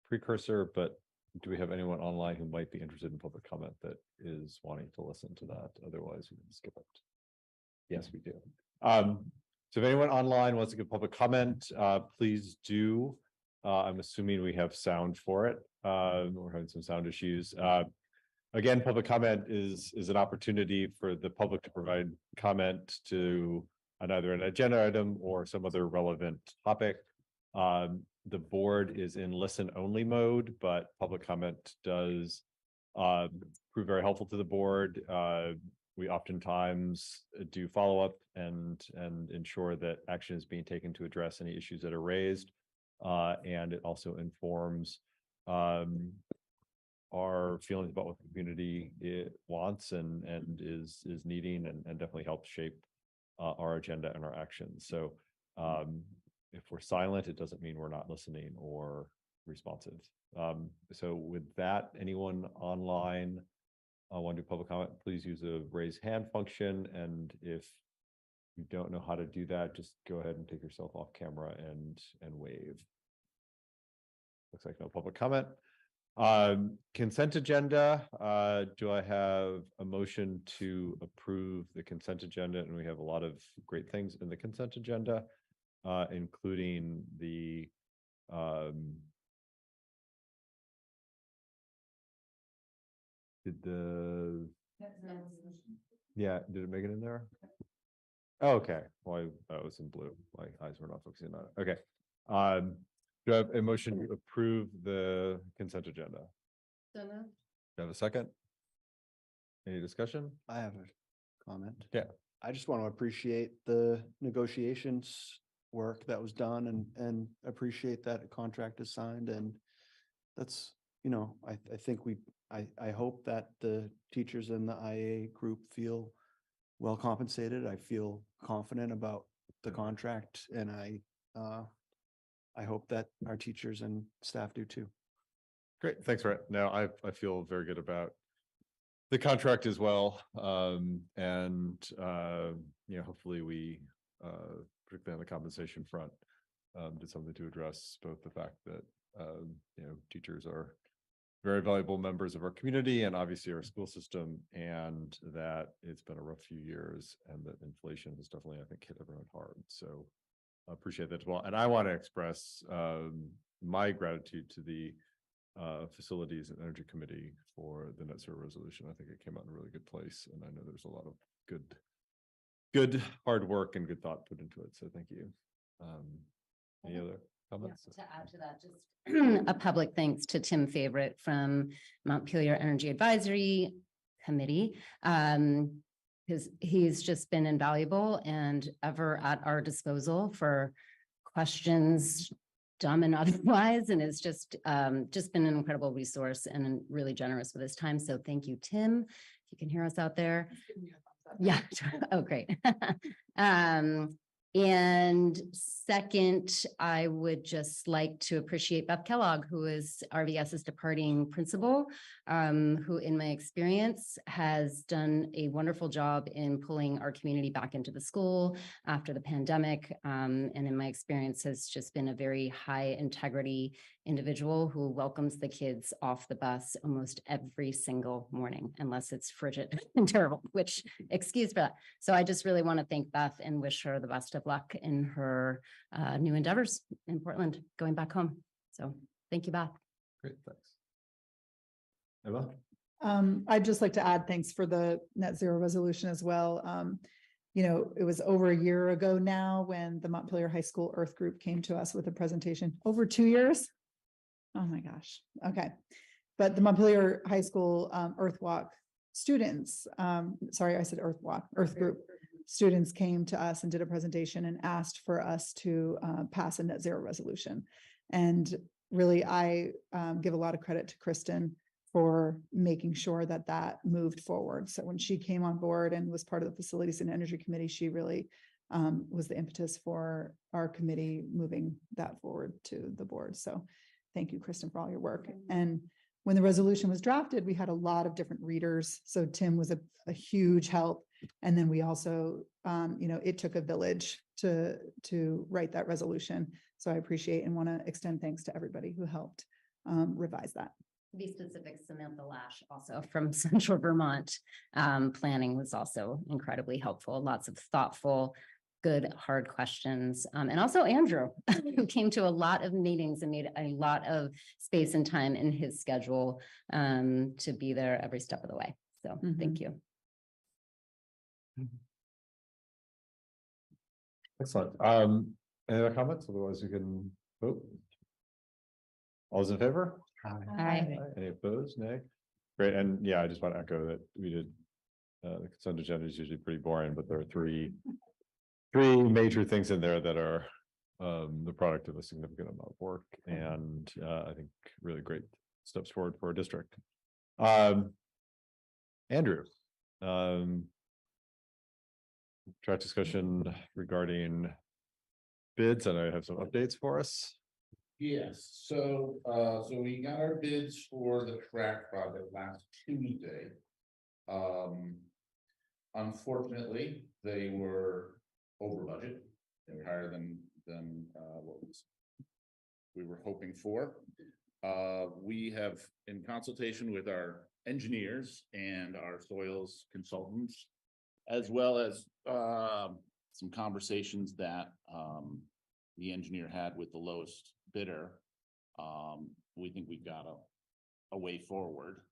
precursor, but do we have anyone online who might be interested in public comment that is wanting to listen to that? Otherwise, we can skip it. Yes, we do. So if anyone online wants to give public comment, please do. I'm assuming we have sound for it. We're having some sound issues. Again, public comment is an opportunity for the public to provide comment to either an agenda item or some other relevant topic. The board is in listen only mode, but public comment does prove very helpful to the board. We oftentimes do follow up and ensure that action is being taken to address any issues that are raised. And it also informs our feelings about what the community wants and is needing, and definitely helps shape our agenda and our actions. So if we're silent, it doesn't mean we're not listening or responsive. So with that, anyone online want to do public comment, please use the raise hand function. And if you don't know how to do that, just go ahead and take yourself off camera and wave. Looks like no public comment. Consent agenda. Do I have a motion to approve the consent agenda? And we have a lot of great things in the consent agenda, including the did it make it in there? Oh, okay. Well, I was in blue. My eyes were not focusing on it. Okay. Do I have a motion to approve the consent agenda? Do you have a second? Any discussion? I have a comment. Yeah. I just want to appreciate the negotiations work that was done and appreciate that a contract is signed. And that's, I think I hope that the teachers in the IA group feel well compensated. I feel confident about the contract, and I hope that our teachers and staff do too. Great, thanks, Rhett. Now I feel very good about the contract as well. Hopefully we, particularly on the compensation front, did something to address both the fact that teachers are very valuable members of our community and obviously our school system, and that it's been a rough few years, and that inflation has definitely, I think, hit everyone hard. So I appreciate that as well. And I want to express my gratitude to the Facilities and Energy Committee for the net zero resolution. I think it came out in a really good place, and I know there's a lot of good hard work and good thought put into it. So thank you. Any other comments? Yeah, to add to that, just a public thanks to Tim Favorite from Montpelier Energy Advisory Committee, because he's just been invaluable and ever at our disposal for questions, dumb and otherwise, and it's just been an incredible resource and really generous with his time. So thank you, Tim, if you can hear us out there. Yeah. Oh, great. And second, I would just like to appreciate Beth Kellogg, who is RVS's departing principal, who in my experience has done a wonderful job in pulling our community back into the school after the pandemic. And in my experience has just been a very high integrity individual who welcomes the kids off the bus almost every single morning, unless it's frigid and terrible, which excuse for that. So I just really want to thank Beth and wish her the best of luck in her new endeavors in Portland, going back home. So thank you, Beth. Great, thanks. Emma? I'd just like to add thanks for the net zero resolution as well. It was over a year ago now when the Montpelier High School Earth Group came to us with a presentation. Over 2 years? Oh my gosh. Okay. But the Montpelier High School Earth Walk students, sorry, I said Earth Group students came to us and did a presentation and asked for us to pass a net zero resolution. And really, I give a lot of credit to Kristen for making sure that that moved forward. So when she came on board and was part of the Facilities and Energy Committee, she really was the impetus for our committee moving that forward to the board. So thank you, Kristen, for all your work. And when the resolution was drafted, we had a lot of different readers. So Tim was a huge help. And then we also, it took a village to write that resolution. So I appreciate and want to extend thanks to everybody who helped revise that. To be specific, Samantha Lash, also from Central Vermont, planning was also incredibly helpful. Lots of thoughtful, good, hard questions. And also Andrew, who came to a lot of meetings and made a lot of space and time in his schedule to be there every step of the way. So thank you. Excellent. Any other comments? Otherwise we can vote. All those in favor? Aye. Any opposed? Nay? Great. And yeah, I just want to echo that we did, the consent agenda is usually pretty boring, but there are three major things in there that are the product of a significant amount of work and I think really great steps forward for our district. Andrew, track discussion regarding bids, and I have some updates for us. Yes, so we got our bids for the track project last Tuesday. Unfortunately, they were over budget. They were higher than what we were hoping for. We have, in consultation with our engineers and our soils consultants, as well as some conversations that the engineer had with the lowest bidder, we think we've got a way forward.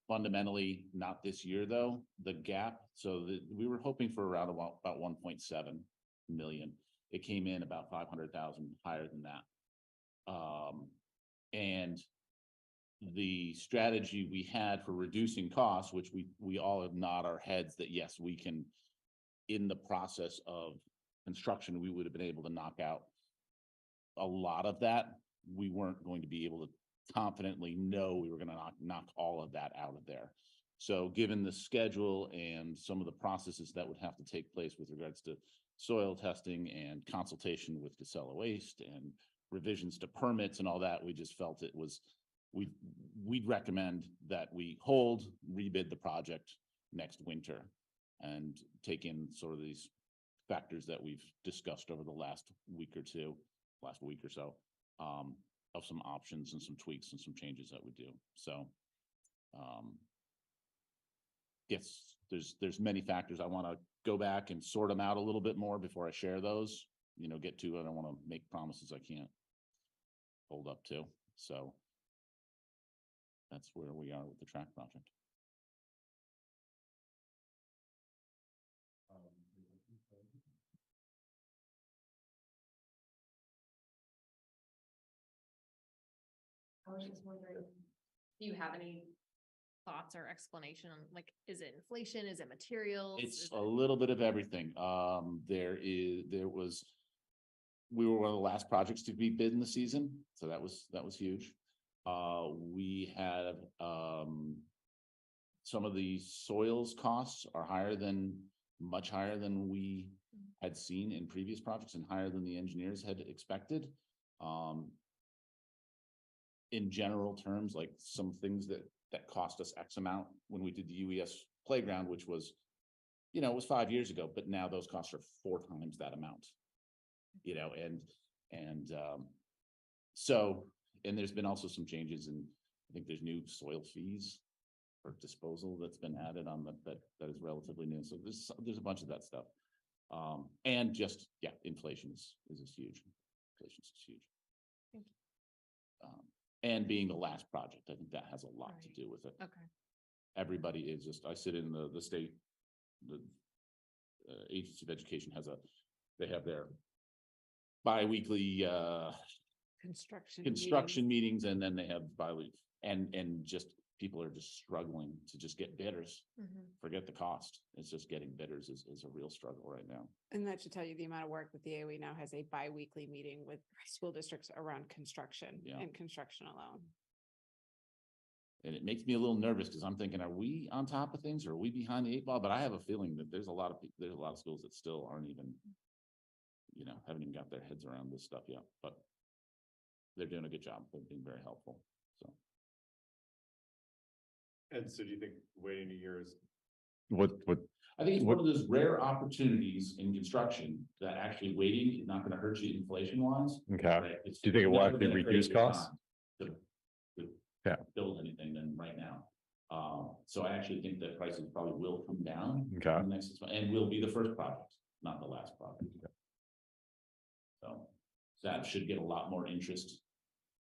Fundamentally, not this year though, the gap. So we were hoping for around about 1.7 million. It came in about 500,000 higher than that. And the strategy we had for reducing costs, which we all have nod our heads that yes, we can, in the process of construction, we would have been able to knock out a lot of that. We weren't going to be able to confidently know we were going to knock all of that out of there. So given the schedule and some of the processes that would have to take place with regards to soil testing and consultation with Casella Waste and revisions to permits and all that, we just felt it was, we'd recommend that we rebid the project next winter and take in sort of these factors that we've discussed over the last week or so, of some options and some tweaks and some changes that we do. So, yes, there's many factors. I want to go back and sort them out a little bit more before I share those, I don't want to make promises I can't hold up to. So that's where we are with the track project. I was just wondering, do you have any thoughts or explanation on, like, is it inflation? Is it materials? It's a little bit of everything. We were one of the last projects to be bid in the season, so that was huge. We had some of the soils costs are much higher than we had seen in previous projects and higher than the engineers had expected. In general terms, like some things that cost us X amount when we did the UES playground, which was, it was 5 years ago, but now those costs are 4 times that amount, and there's been also some changes in, I think there's new soil fees for disposal that's been added on that is relatively new. So there's a bunch of that stuff. And just, inflation is huge. Inflation is huge. Thank you. And being the last project, I think that has a lot to do with it. Okay. Everybody is I sit in the state, the Agency of Education they have their bi-weekly construction meetings, and then they have bi-weekly, and just people are just struggling to just get bidders. Forget the cost. It's just getting bidders is a real struggle right now. And that should tell you the amount of work that the AOE now has a bi-weekly meeting with school districts around construction and construction alone. And it makes me a little nervous because I'm thinking, are we on top of things or are we behind the 8 ball? But I have a feeling that there's a lot of schools that still aren't even, haven't even got their heads around this stuff yet, but they're doing a good job. They're being very helpful. So. And so do you think waiting a year is what? I think it's one of those rare opportunities in construction that actually waiting is not going to hurt you inflation wise. Okay. Do you think it will actually reduce costs? to Yeah. build anything than right now. So I actually think that prices probably will come down. Okay. in the next 6 months, and will be the first project, not the last project. So that should get a lot more interest,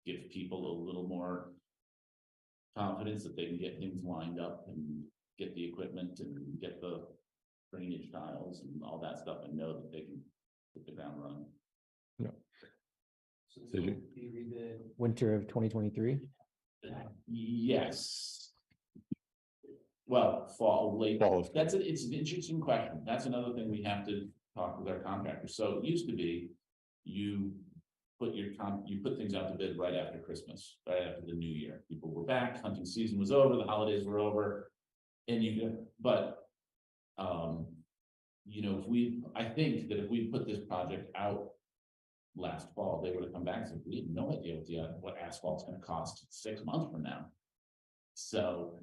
give people a little more confidence that they can get things lined up and get the equipment and get the drainage tiles and all that stuff and know that they can hit the ground running. Did you? Winter of 2023. Yes. Well, fall, late, Fall of- it's an interesting question. That's another thing we have to talk with our contractors. So it used to be, you put things out to bid right after Christmas, right after the new year. People were back, hunting season was over, the holidays were over. And I think that if we put this project out last fall, they would have come back and said, we have no idea what asphalt's gonna cost 6 months from now. So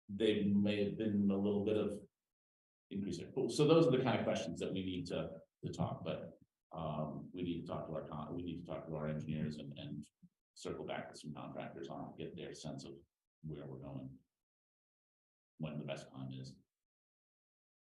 they may have been a little bit of increase there. So those are the kind of questions that we need to talk, but we need to talk to our engineers and circle back with some contractors on, get their sense of where we're going. When the best time is.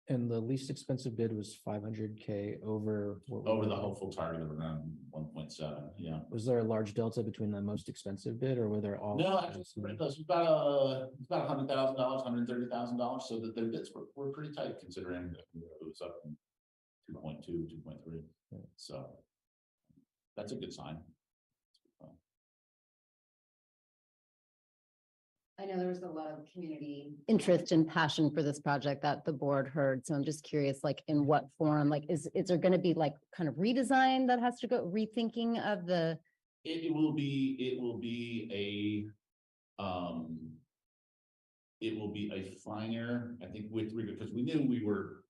And the least expensive bid was 500K over. Over the hopeful target of around 1.7, yeah. Was there a large delta between the most expensive bid or were there all? No, actually, it's pretty close. It's about $100,000, $130,000, so that their bids were pretty tight considering that it was up from 2.2, 2.3. So that's a good sign. I know there was a lot of community interest and passion for this project that the board heard. So I'm just curious, like in what form, like is there going to be like kind of redesign that has to go, rethinking of the? It will be a finer, I think, because we knew we were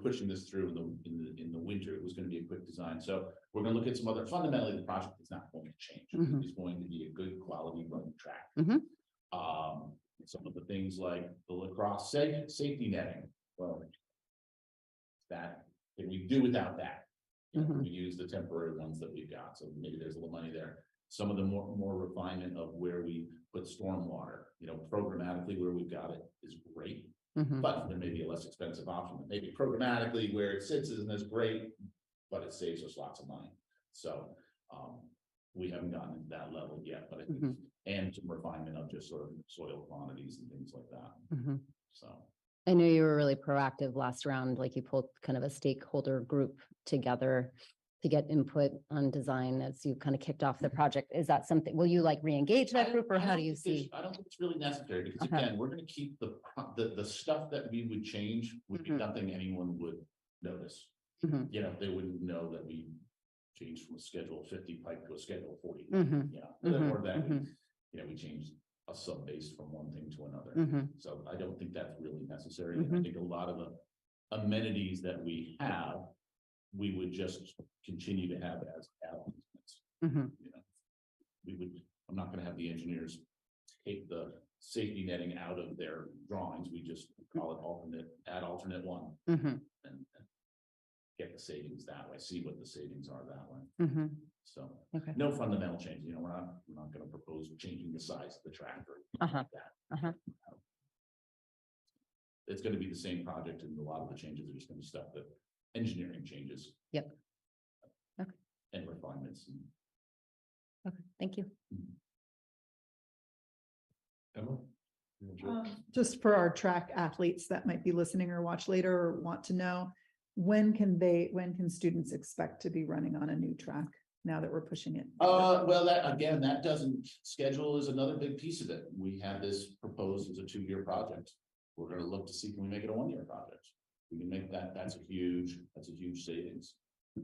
pushing this through in the winter. It was going to be a quick design. So we're going to look at some other, fundamentally, the project is not going to change. Mhm. It's going to be a good quality running track. Mhm. Some of the things like the lacrosse safety netting, well, that, can we do without that? You know, Mhm. we use the temporary ones that we've got, so maybe there's a little money there. Some of the more refinement of where we put stormwater, programmatically where we've got it is great. Mhm. But there may be a less expensive option, maybe programmatically where it sits isn't as great, but it saves us lots of money. So, we haven't gotten to that level yet, but I think, and some refinement of just sort of soil quantities and things like that. Mhm. So, I know you were really proactive last round, like you pulled kind of a stakeholder group together to get input on design as you kind of kicked off the project. Is that something, will you like re-engage that group or how do you see? I don't think it's really necessary because Uh-huh. again, we're gonna keep the stuff that we would change would be Mhm. nothing anyone would notice. Mhm. They wouldn't know that we changed from a schedule 50 pipe to a schedule 40. Mhm. Or that Mhm. we changed a sub base from one thing to another. Mhm. So I don't think that's really necessary. And I think a lot of the amenities that we have, we would just continue to have as add-ons. Mhm. I'm not gonna have the engineers take the safety netting out of their drawings. We just call it add alternate one Mhm. and get the savings that way, see what the savings are that way. Mhm. So Okay. no fundamental change, we're not gonna propose changing the size of the tractor. Uh-huh. like that. Uh-huh. It's gonna be the same project and a lot of the changes are just gonna be stuff that engineering changes. Yep. Okay. And refinements. Okay, thank you. Emma? Just for our track athletes that might be listening or watch later or want to know, when can students expect to be running on a new track now that we're pushing it? Well, that doesn't, schedule is another big piece of it. We have this proposed as a 2-year project. We're gonna look to see, can we make it a 1-year project? We can make that's a huge savings.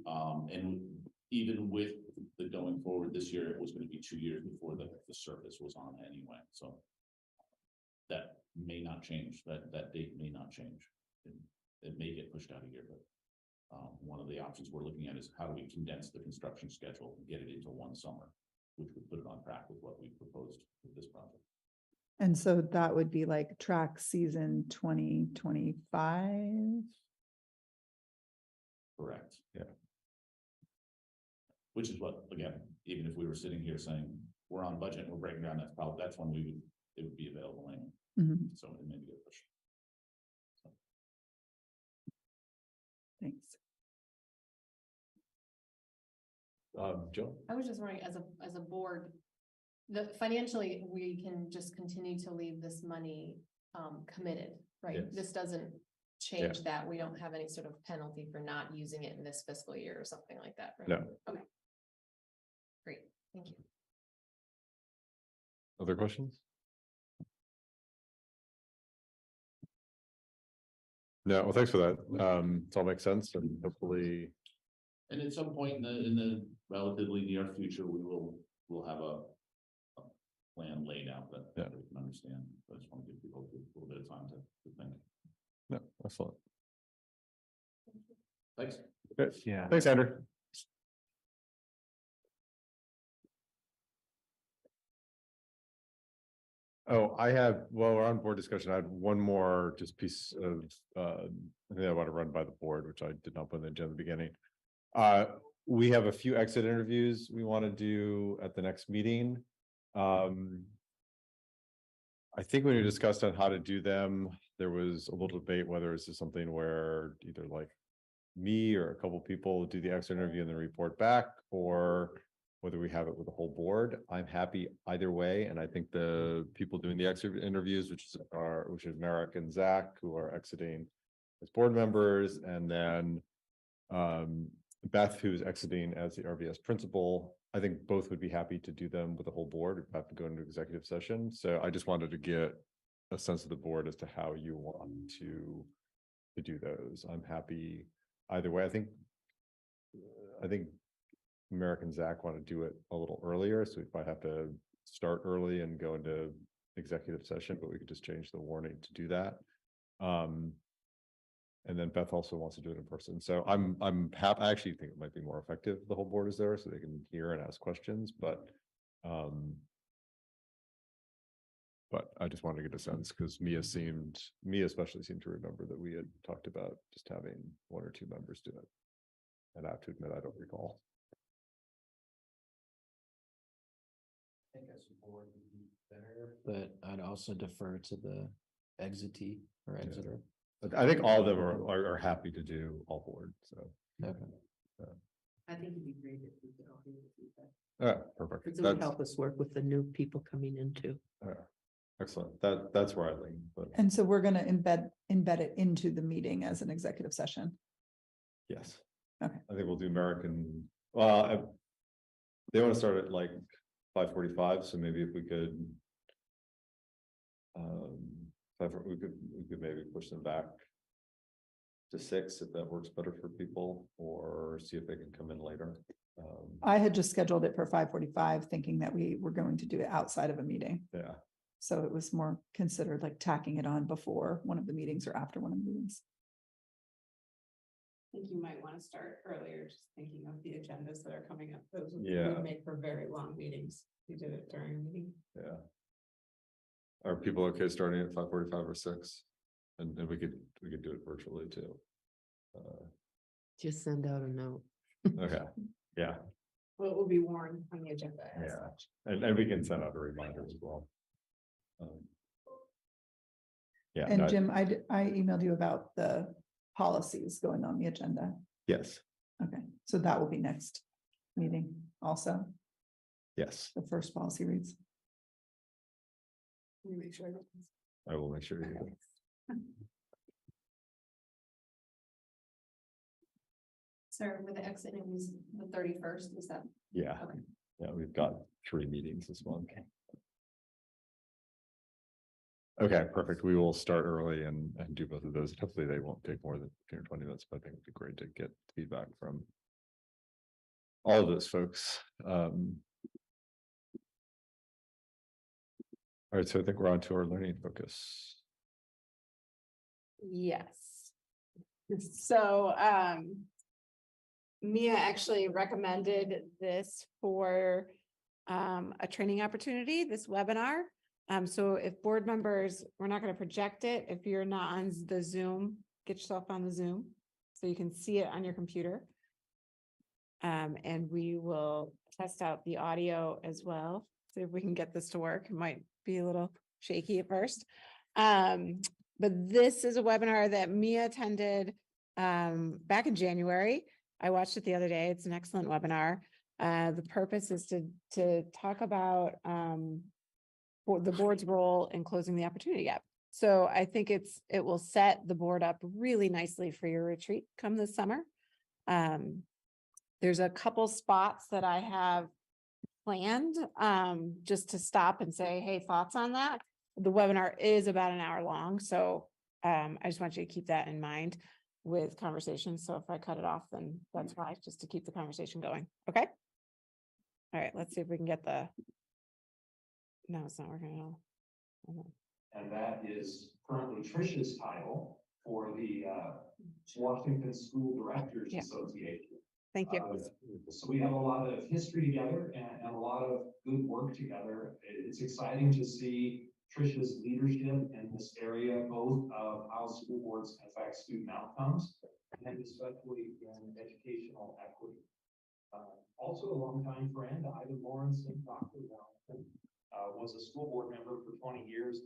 And even with the going forward this year, it was gonna be 2 years before the surface was on anyway, so. That may not change, that date may not change. It may get pushed out a year, but. One of the options we're looking at is how do we condense the construction schedule and get it into one summer, which would put it on track with what we proposed with this project. And so that would be like track season 2025. Correct. Yeah. Which is what, again, even if we were sitting here saying we're on budget, we're breaking down, that's when it would be available anyway. Mhm. So it may be a push. Thanks. Joe? I was just wondering, as a board, financially, we can just continue to leave this money committed, right? Yes. This doesn't change that. We don't have any sort of penalty for not using it in this fiscal year or something like that, right? No. Okay. Great, thank you. Other questions? No, well, thanks for that. It all makes sense and hopefully, And at some point in the relatively near future, we'll have a plan laid out that Yeah. we can understand. I just want to give people a little bit of time to think. no, excellent. Thanks. Good. Yeah. Thanks, Andrew. Oh, well, we're on board discussion. I had one more just piece of, thing I want to run by the board, which I did not put in the agenda at the beginning. We have a few exit interviews we want to do at the next meeting. I think when we discussed on how to do them, there was a little debate whether this is something where either like me or a couple people do the exit interview and then report back, or whether we have it with the whole board. I'm happy either way. And I think the people doing the exit interviews, which is Merrick and Zach, who are exiting as board members, and then Beth, who's exiting as the RVS principal. I think both would be happy to do them with the whole board. We'd have to go into executive session. So I just wanted to get a sense of the board as to how you want to do those. I'm happy either way. I think Merrick and Zach want to do it a little earlier, so we might have to start early and go into executive session, but we could just change the warning to do that. And then Beth also wants to do it in person. So I'm happy. I actually think it might be more effective. The whole board is there so they can hear and ask questions, but I just wanted to get a sense because Mia especially seemed to remember that we had talked about just having one or two members do it. And I have to admit, I don't recall. I think as a board would be better, but I'd also defer to the exitee or exiter. But I think all of them are happy to do all board, so. Okay. I think it'd be great if we could all do the feedback. Perfect. Because it would help us work with the new people coming in too. Excellent. That's where I lean, but And so we're gonna embed it into the meeting as an executive session. yes. Okay. I think we'll do American, they want to start at like 5:45, so maybe if we could. We could maybe push them back to 6 if that works better for people, or see if they can come in later. I had just scheduled it for 5:45, thinking that we were going to do it outside of a meeting. Yeah, So it was more considered like tacking it on before one of the meetings or after one of the meetings. I think you might want to start earlier, just thinking of the agendas that are coming up. Those Yeah. would make for very long meetings. You did it during a meeting. yeah. Are people okay starting at 5:45 or 6? And we could do it virtually too. Just send out a note. Okay, yeah, Well, it will be warned on the agenda. as Yeah. such. and we can send out a reminder as well. Yeah. And Jim, I emailed you about the policies going on the agenda. Yes, Okay, so that will be next meeting also, yes, the first policy reads. Let me make sure. I get this. I will make sure you do. Sir, with the exit interviews, the 31st, is that? Yeah, Okay. yeah, we've got 3 meetings this month. Okay, perfect. We will start early and do both of those. Hopefully they won't take more than 10 or 20 minutes, but I think it'd be great to get feedback from all of those folks. All right, so I think we're on to our learning focus. Yes. So, Mia actually recommended this for a training opportunity, this webinar. So if board members, we're not going to project it. If you're not on the Zoom, get yourself on the Zoom so you can see it on your computer. And we will test out the audio as well. See if we can get this to work. It might be a little shaky at first. But this is a webinar that Mia attended back in January. I watched it the other day. It's an excellent webinar. The purpose is to talk about the board's role in closing the opportunity gap. So I think it will set the board up really nicely for your retreat come this summer. There's a couple spots that I have planned just to stop and say, hey, thoughts on that? The webinar is about an hour long, so I just want you to keep that in mind with conversations. So if I cut it off, then that's why, just to keep the conversation going. Okay. All right, let's see if we can get the. No, it's not working at all. Hold on. And that is currently Trish's title for the Washington School Directors Yeah. Association. Thank you. So we have a lot of history together and a lot of good work together. It's exciting to see Trish's leadership in this area, both of how school boards affect student outcomes and especially in educational equity. Also a longtime friend, Ivan Lawrence and Dr. Wellington, was a school board member for 20 years.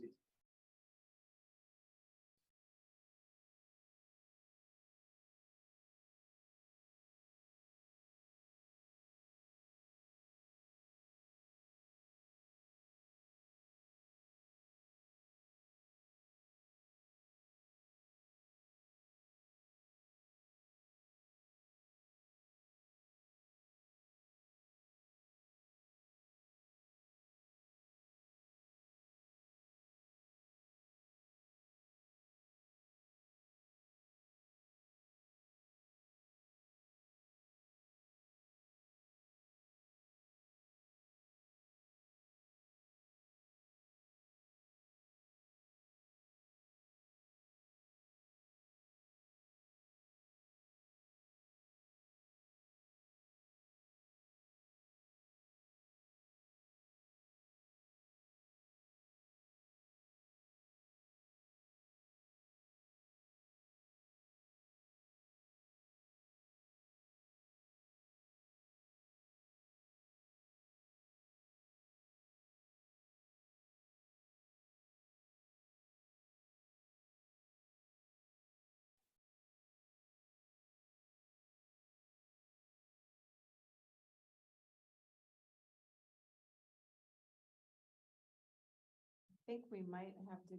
I think we might have to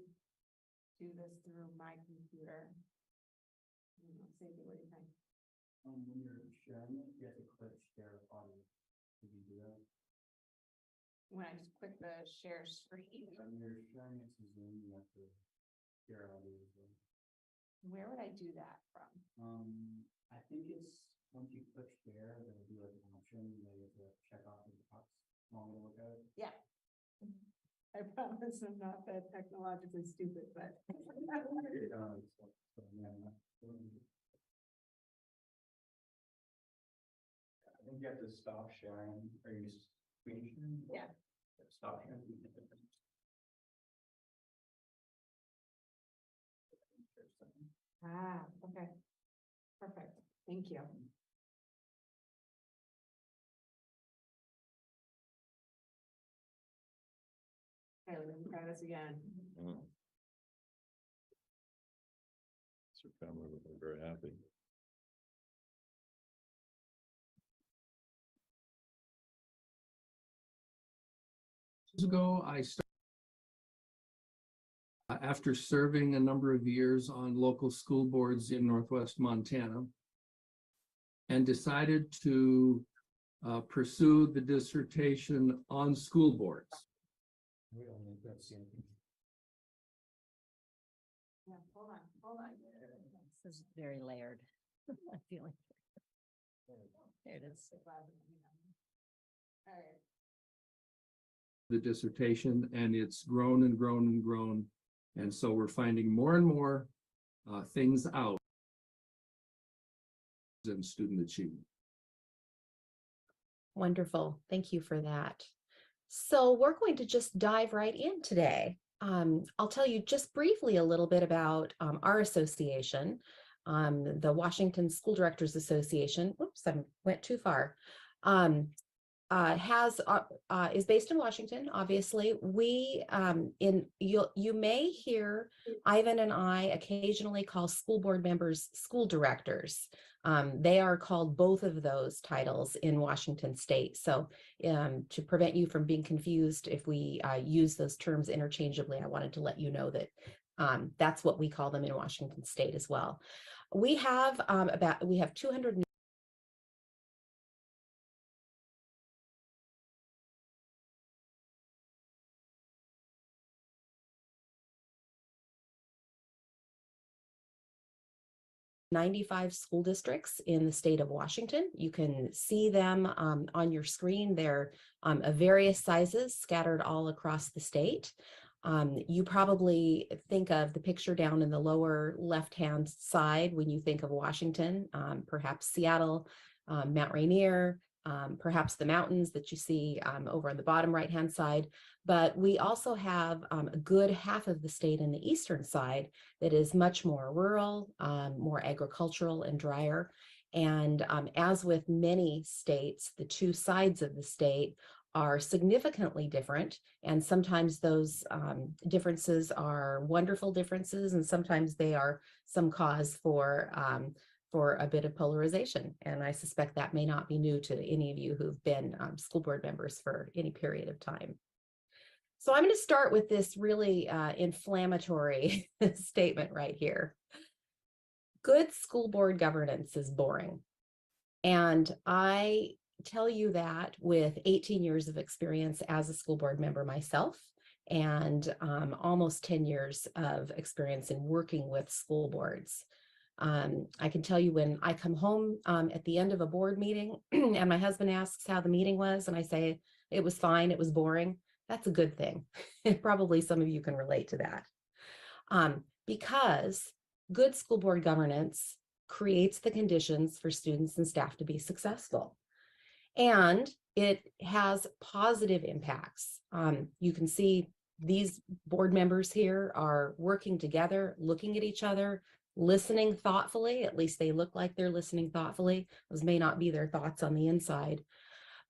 do this through my computer. Save you, what do you think? When you're sharing it, you have to click share audio. Did you do that? When I just click the share screen, When you're sharing it to Zoom, you have to share audio as well. where would I do that from? I think it's once you click share, there'll be like an option that you have to check off in the box. Want me to look at it? Yeah. I promise I'm not that technologically stupid, but. I think you have to stop sharing or you screen sharing. Yeah. Stop sharing. Ah, okay. Perfect. Thank you. Okay, we're gonna try this again. So family would be very happy. Ago, I started after serving a number of years on local school boards in Northwest Montana and decided to pursue the dissertation on school boards. We don't need that scene. Yeah, hold on. This is very layered. I feel like. There it is. All right. The dissertation, and it's grown and grown and grown. And so we're finding more and more things out in student achievement. Wonderful. Thank you for that. So we're going to just dive right in today. I'll tell you just briefly a little bit about our association, the Washington School Directors Association. Oops, I went too far. is based in Washington. Obviously, you may hear Ivan and I occasionally call school board members school directors. They are called both of those titles in Washington State. So to prevent you from being confused, if we use those terms interchangeably, I wanted to let you know that that's what we call them in Washington State as well. We have 200. $95 school districts in the state of Washington. You can see them on your screen. They're of various sizes scattered all across the state. You probably think of the picture down in the lower left-hand side when you think of Washington, perhaps Seattle, Mount Rainier, perhaps the mountains that you see over on the bottom right-hand side. But we also have a good half of the state in the eastern side that is much more rural, more agricultural and drier. And as with many states, the two sides of the state are significantly different. And sometimes those differences are wonderful differences, and sometimes they are some cause for a bit of polarization. And I suspect that may not be new to any of you who've been school board members for any period of time. So I'm going to start with this really inflammatory statement right here. Good school board governance is boring. And I tell you that with 18 years of experience as a school board member myself, and almost 10 years of experience in working with school boards. I can tell you when I come home at the end of a board meeting and my husband asks how the meeting was, and I say, it was fine, it was boring. That's a good thing. Probably some of you can relate to that. Because good school board governance creates the conditions for students and staff to be successful. And it has positive impacts. You can see these board members here are working together, looking at each other, listening thoughtfully. At least they look like they're listening thoughtfully. Those may not be their thoughts on the inside.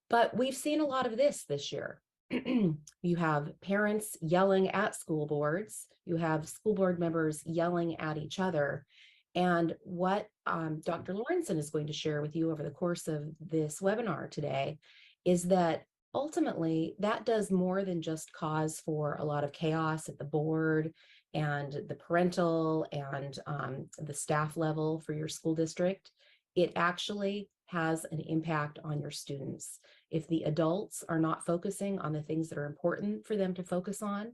But we've seen a lot of this year. You have parents yelling at school boards. You have school board members yelling at each other. And what Dr. Lawrenson is going to share with you over the course of this webinar today is that ultimately that does more than just cause for a lot of chaos at the board and the parental and the staff level for your school district. It actually has an impact on your students. If the adults are not focusing on the things that are important for them to focus on,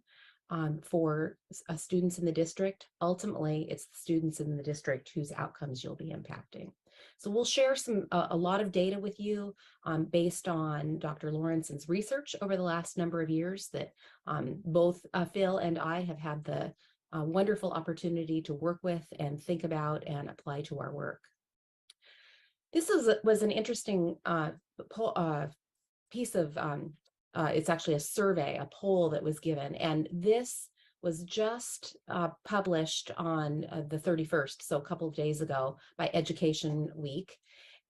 for students in the district, ultimately it's the students in the district whose outcomes you'll be impacting. So we'll share a lot of data with you based on Dr. Lawrenson's research over the last number of years that both Phil and I have had the wonderful opportunity to work with and think about and apply to our work. This was an interesting piece of it's actually a survey, a poll that was given, and this was just published on the 31st, so a couple of days ago, by Education Week.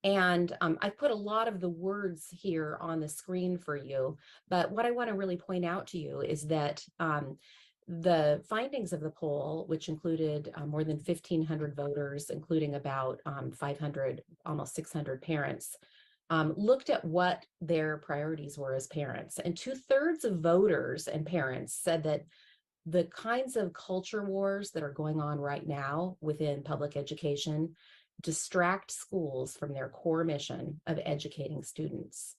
And I put a lot of the words here on the screen for you, but what I want to really point out to you is that the findings of the poll, which included more than 1,500 voters, including about 500, almost 600 parents, looked at what their priorities were as parents. And 2/3 of voters and parents said that the kinds of culture wars that are going on right now within public education distract schools from their core mission of educating students.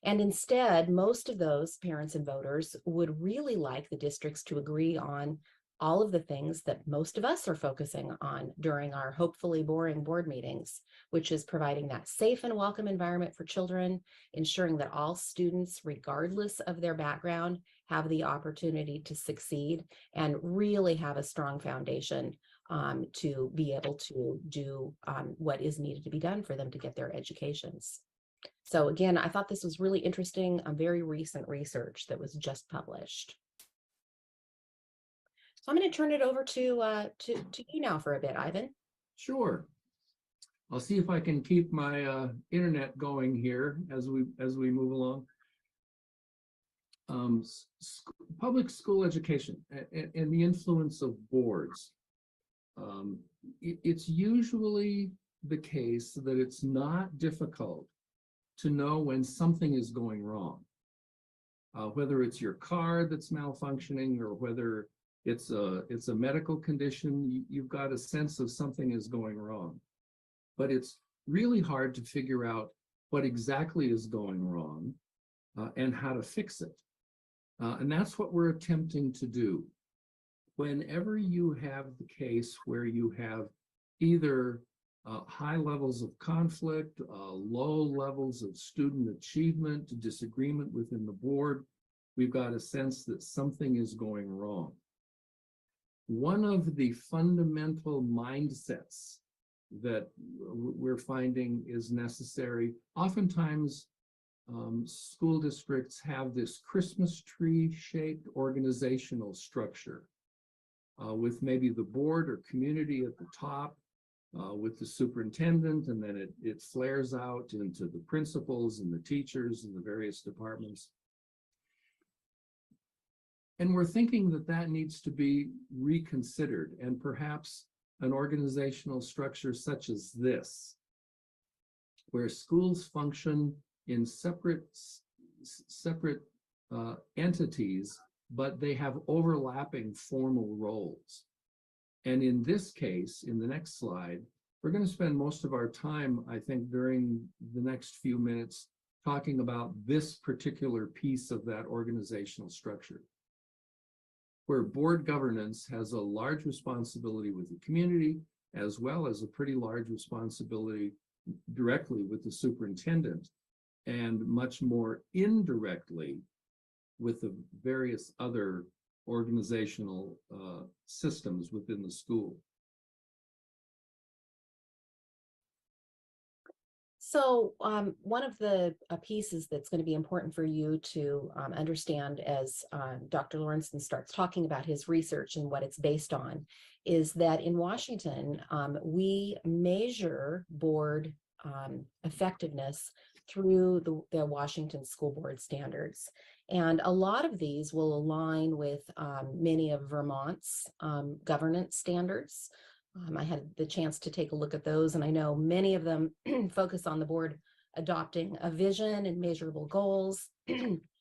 And instead, most of those parents and voters would really like the districts to agree on all of the things that most of us are focusing on during our hopefully boring board meetings, which is providing that safe and welcome environment for children, ensuring that all students, regardless of their background, have the opportunity to succeed and really have a strong foundation to be able to do what is needed to be done for them to get their educations. So again, I thought this was really interesting, very recent research that was just published. So I'm going to turn it over to you now for a bit, Ivan. Sure. I'll see if I can keep my internet going here as we move along. public school education and the influence of boards. It's usually the case that it's not difficult to know when something is going wrong. Whether it's your car that's malfunctioning or whether it's a medical condition, you've got a sense of something is going wrong. But it's really hard to figure out what exactly is going wrong and how to fix it. And that's what we're attempting to do. Whenever you have the case where you have either high levels of conflict, low levels of student achievement, disagreement within the board, we've got a sense that something is going wrong. One of the fundamental mindsets that we're finding is necessary, oftentimes school districts have this Christmas tree shaped organizational structure with maybe the board or community at the top, with the superintendent, and then it flares out into the principals and the teachers and the various departments. And we're thinking that that needs to be reconsidered, and perhaps an organizational structure such as this, where schools function in separate entities, but they have overlapping formal roles. And in this case, in the next slide, we're going to spend most of our time, I think, during the next few minutes, talking about this particular piece of that organizational structure, where board governance has a large responsibility with the community, as well as a pretty large responsibility directly with the superintendent, and much more indirectly with the various other organizational systems within the school. So one of the pieces that's going to be important for you to understand as Dr. Lawrenson starts talking about his research and what it's based on is that in Washington, we measure board effectiveness through the Washington School Board standards. And a lot of these will align with many of Vermont's governance standards. I had the chance to take a look at those, and I know many of them focus on the board adopting a vision and measurable goals,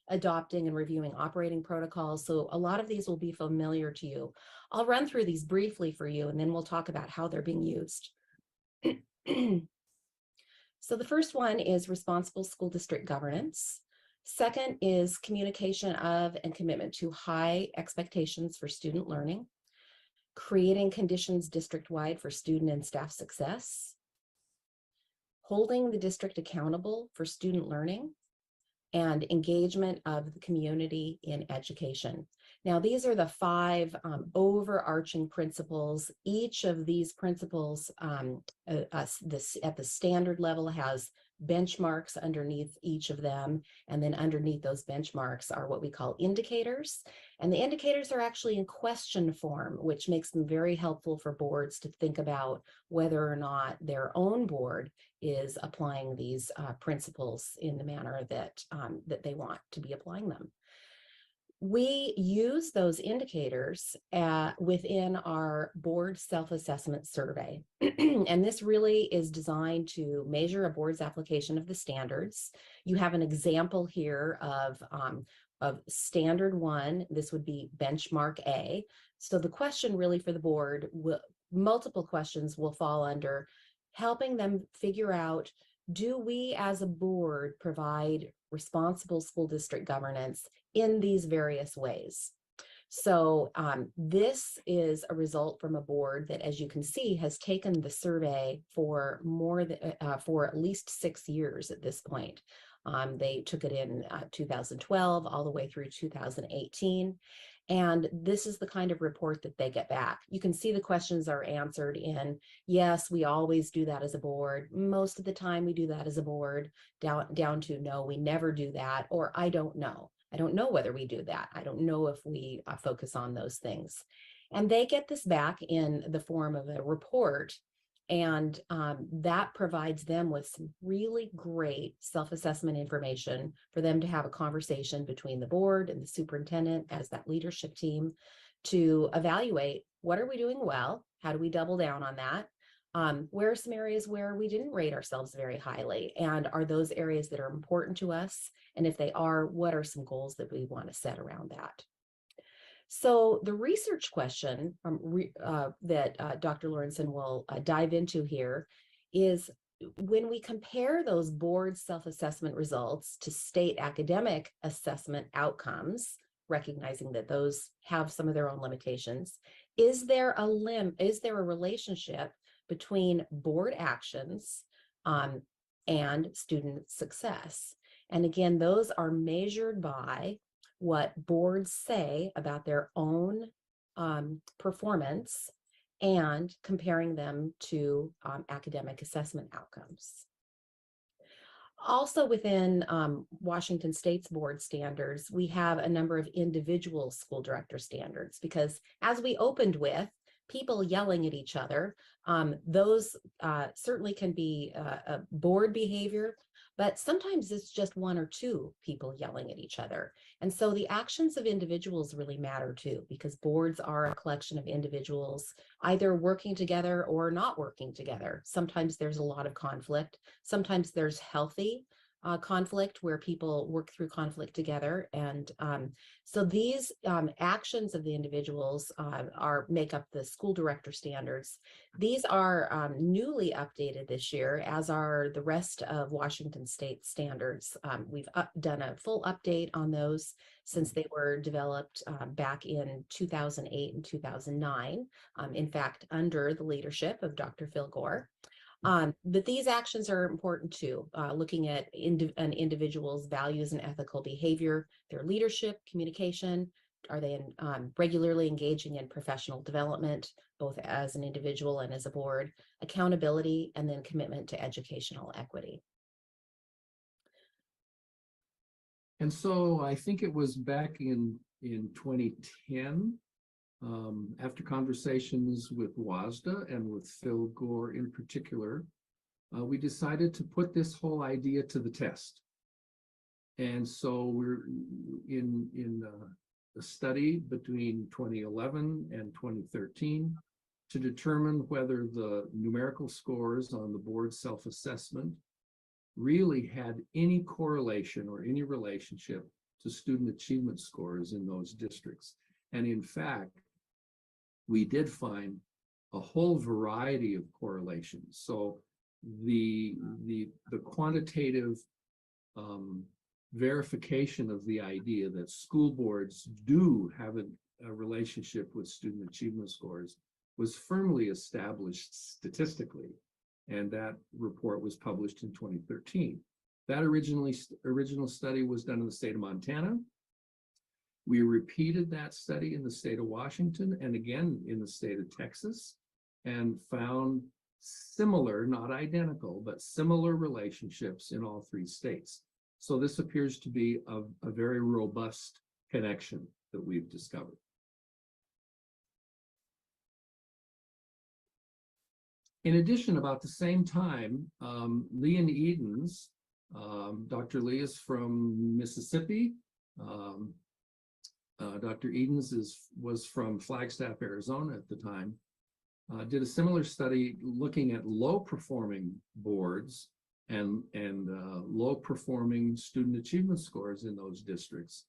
adopting and reviewing operating protocols. So a lot of these will be familiar to you. I'll run through these briefly for you, and then we'll talk about how they're being used. So the first one is responsible school district governance. Second is communication of and commitment to high expectations for student learning, creating conditions district-wide for student and staff success, holding the district accountable for student learning, and engagement of the community in education. Now, these are the 5 overarching principles. Each of these principles at the standard level has benchmarks underneath each of them. And then underneath those benchmarks are what we call indicators. And the indicators are actually in question form, which makes them very helpful for boards to think about whether or not their own board is applying these principles in the manner that, that they want to be applying them. We use those indicators within our board self-assessment survey. And this really is designed to measure a board's application of the standards. You have an example here of standard 1. This would be benchmark A. So the question really for the board, multiple questions will fall under helping them figure out, do we as a board provide responsible school district governance in these various ways? So this is a result from a board that, as you can see, has taken the survey for more than for at least 6 years at this point. They took it in 2012 all the way through 2018. And this is the kind of report that they get back. You can see the questions are answered in, yes, we always do that as a board. Most of the time we do that as a board, down to no, we never do that, or I don't know. I don't know whether we do that. I don't know if we focus on those things. And they get this back in the form of a report. And that provides them with some really great self-assessment information for them to have a conversation between the board and the superintendent as that leadership team to evaluate what are we doing well, how do we double down on that, where are some areas where we didn't rate ourselves very highly, and are those areas that are important to us, and if they are, what are some goals that we want to set around that. So the research question that Dr. Lawrenson will dive into here is, when we compare those board self-assessment results to state academic assessment outcomes, recognizing that those have some of their own limitations, is there a relationship between board actions and student success? And again, those are measured by what boards say about their own performance and comparing them to academic assessment outcomes. Also within Washington State's board standards, we have a number of individual school director standards, because as we opened with, people yelling at each other, those certainly can be a board behavior, but sometimes it's just one or two people yelling at each other. And so the actions of individuals really matter too, because boards are a collection of individuals either working together or not working together. Sometimes there's a lot of conflict. Sometimes there's healthy conflict where people work through conflict together. And so these actions of the individuals make up the school director standards. These are newly updated this year, as are the rest of Washington State standards. We've done a full update on those since they were developed back in 2008 and 2009, in fact, under the leadership of Dr. Phil Gore. But these actions are important too, looking at an individual's values and ethical behavior, their leadership, communication. Are they regularly engaging in professional development, both as an individual and as a board, accountability, and then commitment to educational equity. And so I think it was back in 2010, after conversations with WASDA and with Phil Gore in particular, we decided to put this whole idea to the test. And so we're in a study between 2011 and 2013 to determine whether the numerical scores on the board self-assessment really had any correlation or any relationship to student achievement scores in those districts. And in fact, we did find a whole variety of correlations. So the quantitative verification of the idea that school boards do have a relationship with student achievement scores was firmly established statistically. And that report was published in 2013. That original study was done in the state of Montana. We repeated that study in the state of Washington and again in the state of Texas, and found similar, not identical, but similar relationships in all three states. So this appears to be a very robust connection that we've discovered. In addition, about the same time, Lee and Edens, Dr. Lee is from Mississippi. Dr. Edens was from Flagstaff, Arizona at the time, did a similar study looking at low-performing boards and low-performing student achievement scores in those districts,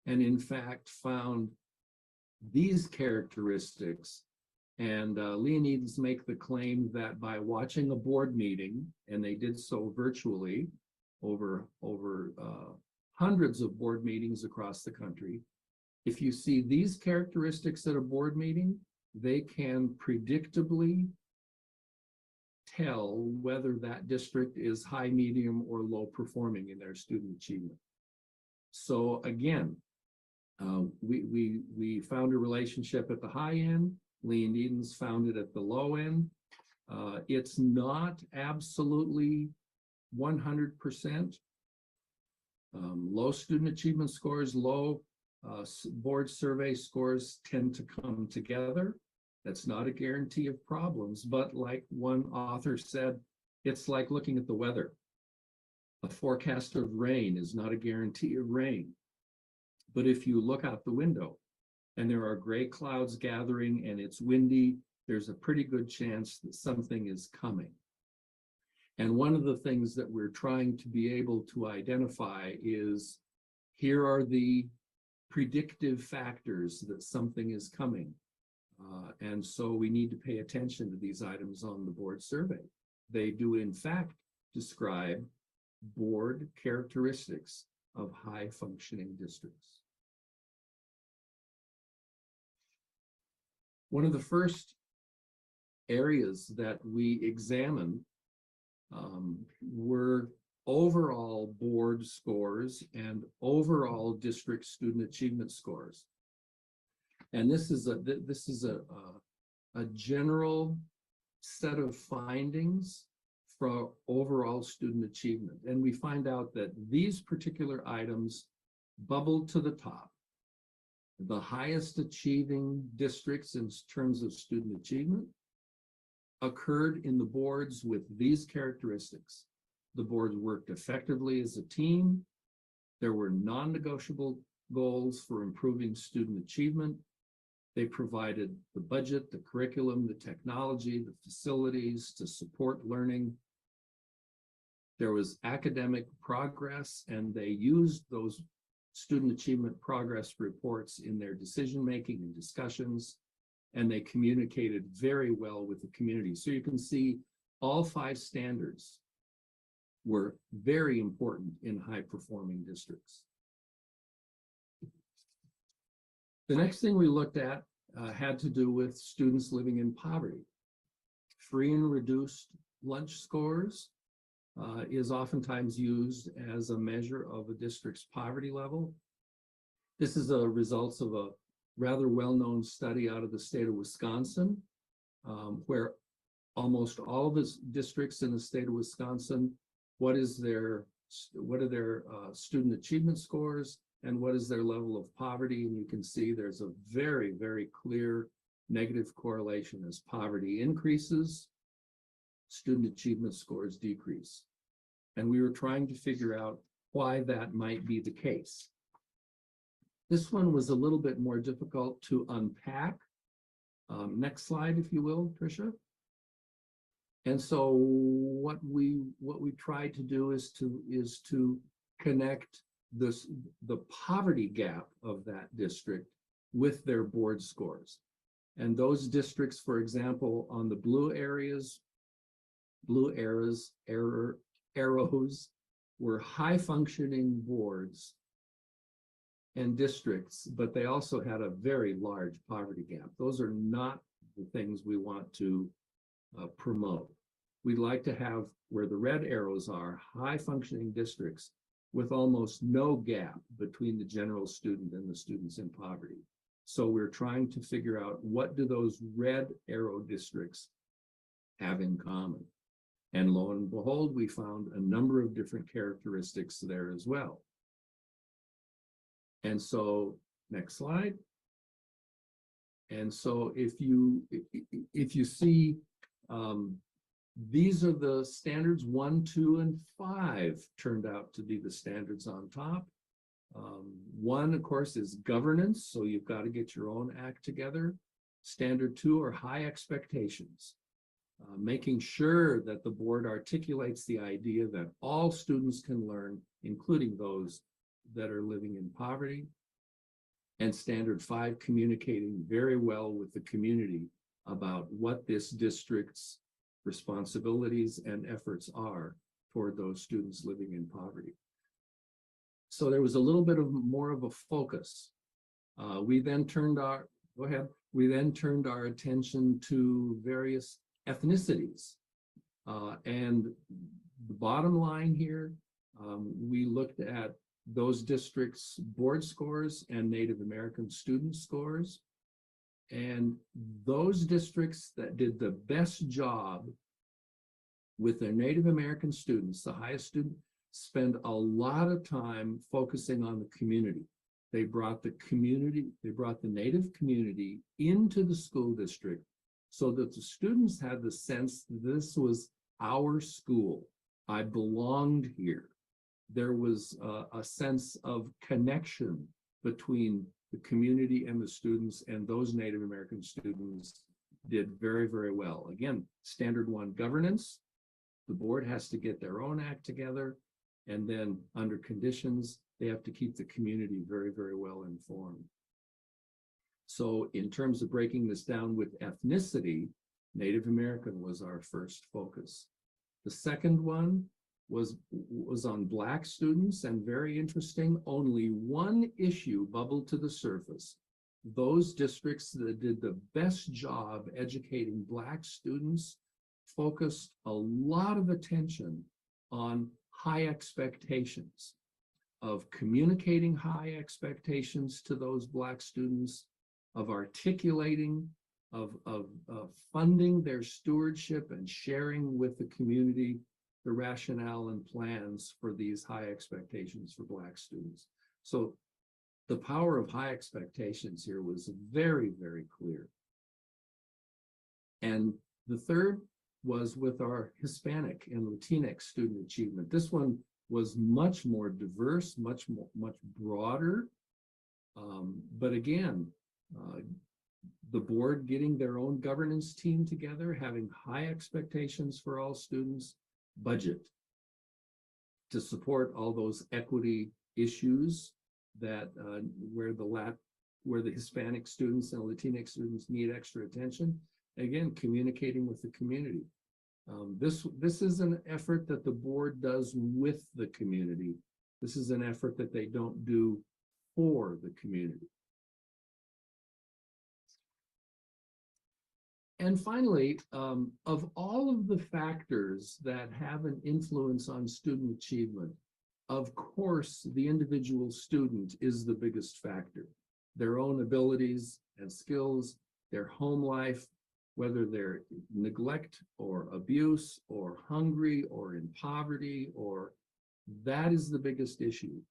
and in fact found these characteristics. And Lee and Edens make the claim that by watching a board meeting, and they did so virtually over hundreds of board meetings across the country, if you see these characteristics at a board meeting, they can predictably tell whether that district is high, medium, or low performing in their student achievement. So again, we found a relationship at the high end. Lee and Edens found it at the low end. It's not absolutely 100%. Low student achievement scores, low board survey scores tend to come together. That's not a guarantee of problems, but like one author said, it's like looking at the weather. A forecast of rain is not a guarantee of rain. But if you look out the window and there are gray clouds gathering and it's windy, there's a pretty good chance that something is coming. And one of the things that we're trying to be able to identify is, here are the predictive factors that something is coming. And so we need to pay attention to these items on the board survey. They do in fact describe board characteristics of high functioning districts. One of the first areas that we examined were overall board scores and overall district student achievement scores. And this is a general set of findings for overall student achievement. And we find out that these particular items bubbled to the top. The highest achieving districts in terms of student achievement occurred in the boards with these characteristics. The boards worked effectively as a team. There were non-negotiable goals for improving student achievement. They provided the budget, the curriculum, the technology, the facilities to support learning. There was academic progress, and they used those student achievement progress reports in their decision-making and discussions, and they communicated very well with the community. So you can see all 5 standards were very important in high-performing districts. The next thing we looked at had to do with students living in poverty. Free and reduced lunch scores is oftentimes used as a measure of a district's poverty level. This is a result of a rather well-known study out of the state of Wisconsin, where almost all of the districts in the state of Wisconsin, what are their student achievement scores and what is their level of poverty? And you can see there's a very, very clear negative correlation. As poverty increases, student achievement scores decrease. And we were trying to figure out why that might be the case. This one was a little bit more difficult to unpack. Next slide, if you will, Tricia. And so what we tried to do is to connect the poverty gap of that district with their board scores. And those districts, for example, on the blue arrows were high functioning boards and districts, but they also had a very large poverty gap. Those are not the things we want to promote. We'd like to have, where the red arrows are, high functioning districts with almost no gap between the general student and the students in poverty. So we're trying to figure out, what do those red arrow districts have in common? And lo and behold, we found a number of different characteristics there as well. And so, next slide. And so if you see, these are the standards 1, 2, and 5 turned out to be the standards on top. 1, of course, is governance. So you've got to get your own act together. Standard 2 are high expectations. Making sure that the board articulates the idea that all students can learn, including those that are living in poverty. And standard 5, communicating very well with the community about what this district's responsibilities and efforts are toward those students living in poverty. So there was a little bit of more of a focus. We then turned our attention to various ethnicities. And the bottom line here, we looked at those districts' board scores and Native American student scores. And those districts that did the best job with their Native American students, the highest student, spend a lot of time focusing on the community. They brought the Native community into the school district so that the students had the sense that this was our school. I belonged here. There was a sense of connection between the community and the students, and those Native American students did very, very well. Again, standard one governance. The board has to get their own act together, and then under conditions, they have to keep the community very, very well informed. So in terms of breaking this down with ethnicity, Native American was our first focus. The second one was on Black students, and very interesting, only one issue bubbled to the surface. Those districts that did the best job educating Black students focused a lot of attention on high expectations, of communicating high expectations to those Black students, of articulating, of funding their stewardship and sharing with the community the rationale and plans for these high expectations for Black students. So the power of high expectations here was very, very clear. And the third was with our Hispanic and Latinx student achievement. This one was much more diverse, much broader. But again, the board getting their own governance team together, having high expectations for all students, budget to support all those equity issues that where the Hispanic students and Latinx students need extra attention. Again, communicating with the community. This is an effort that the board does with the community. This is an effort that they don't do for the community. And finally, of all of the factors that have an influence on student achievement, of course, the individual student is the biggest factor. Their own abilities and skills, their home life, whether they're neglect or abuse or hungry or in poverty, or that is the biggest issue.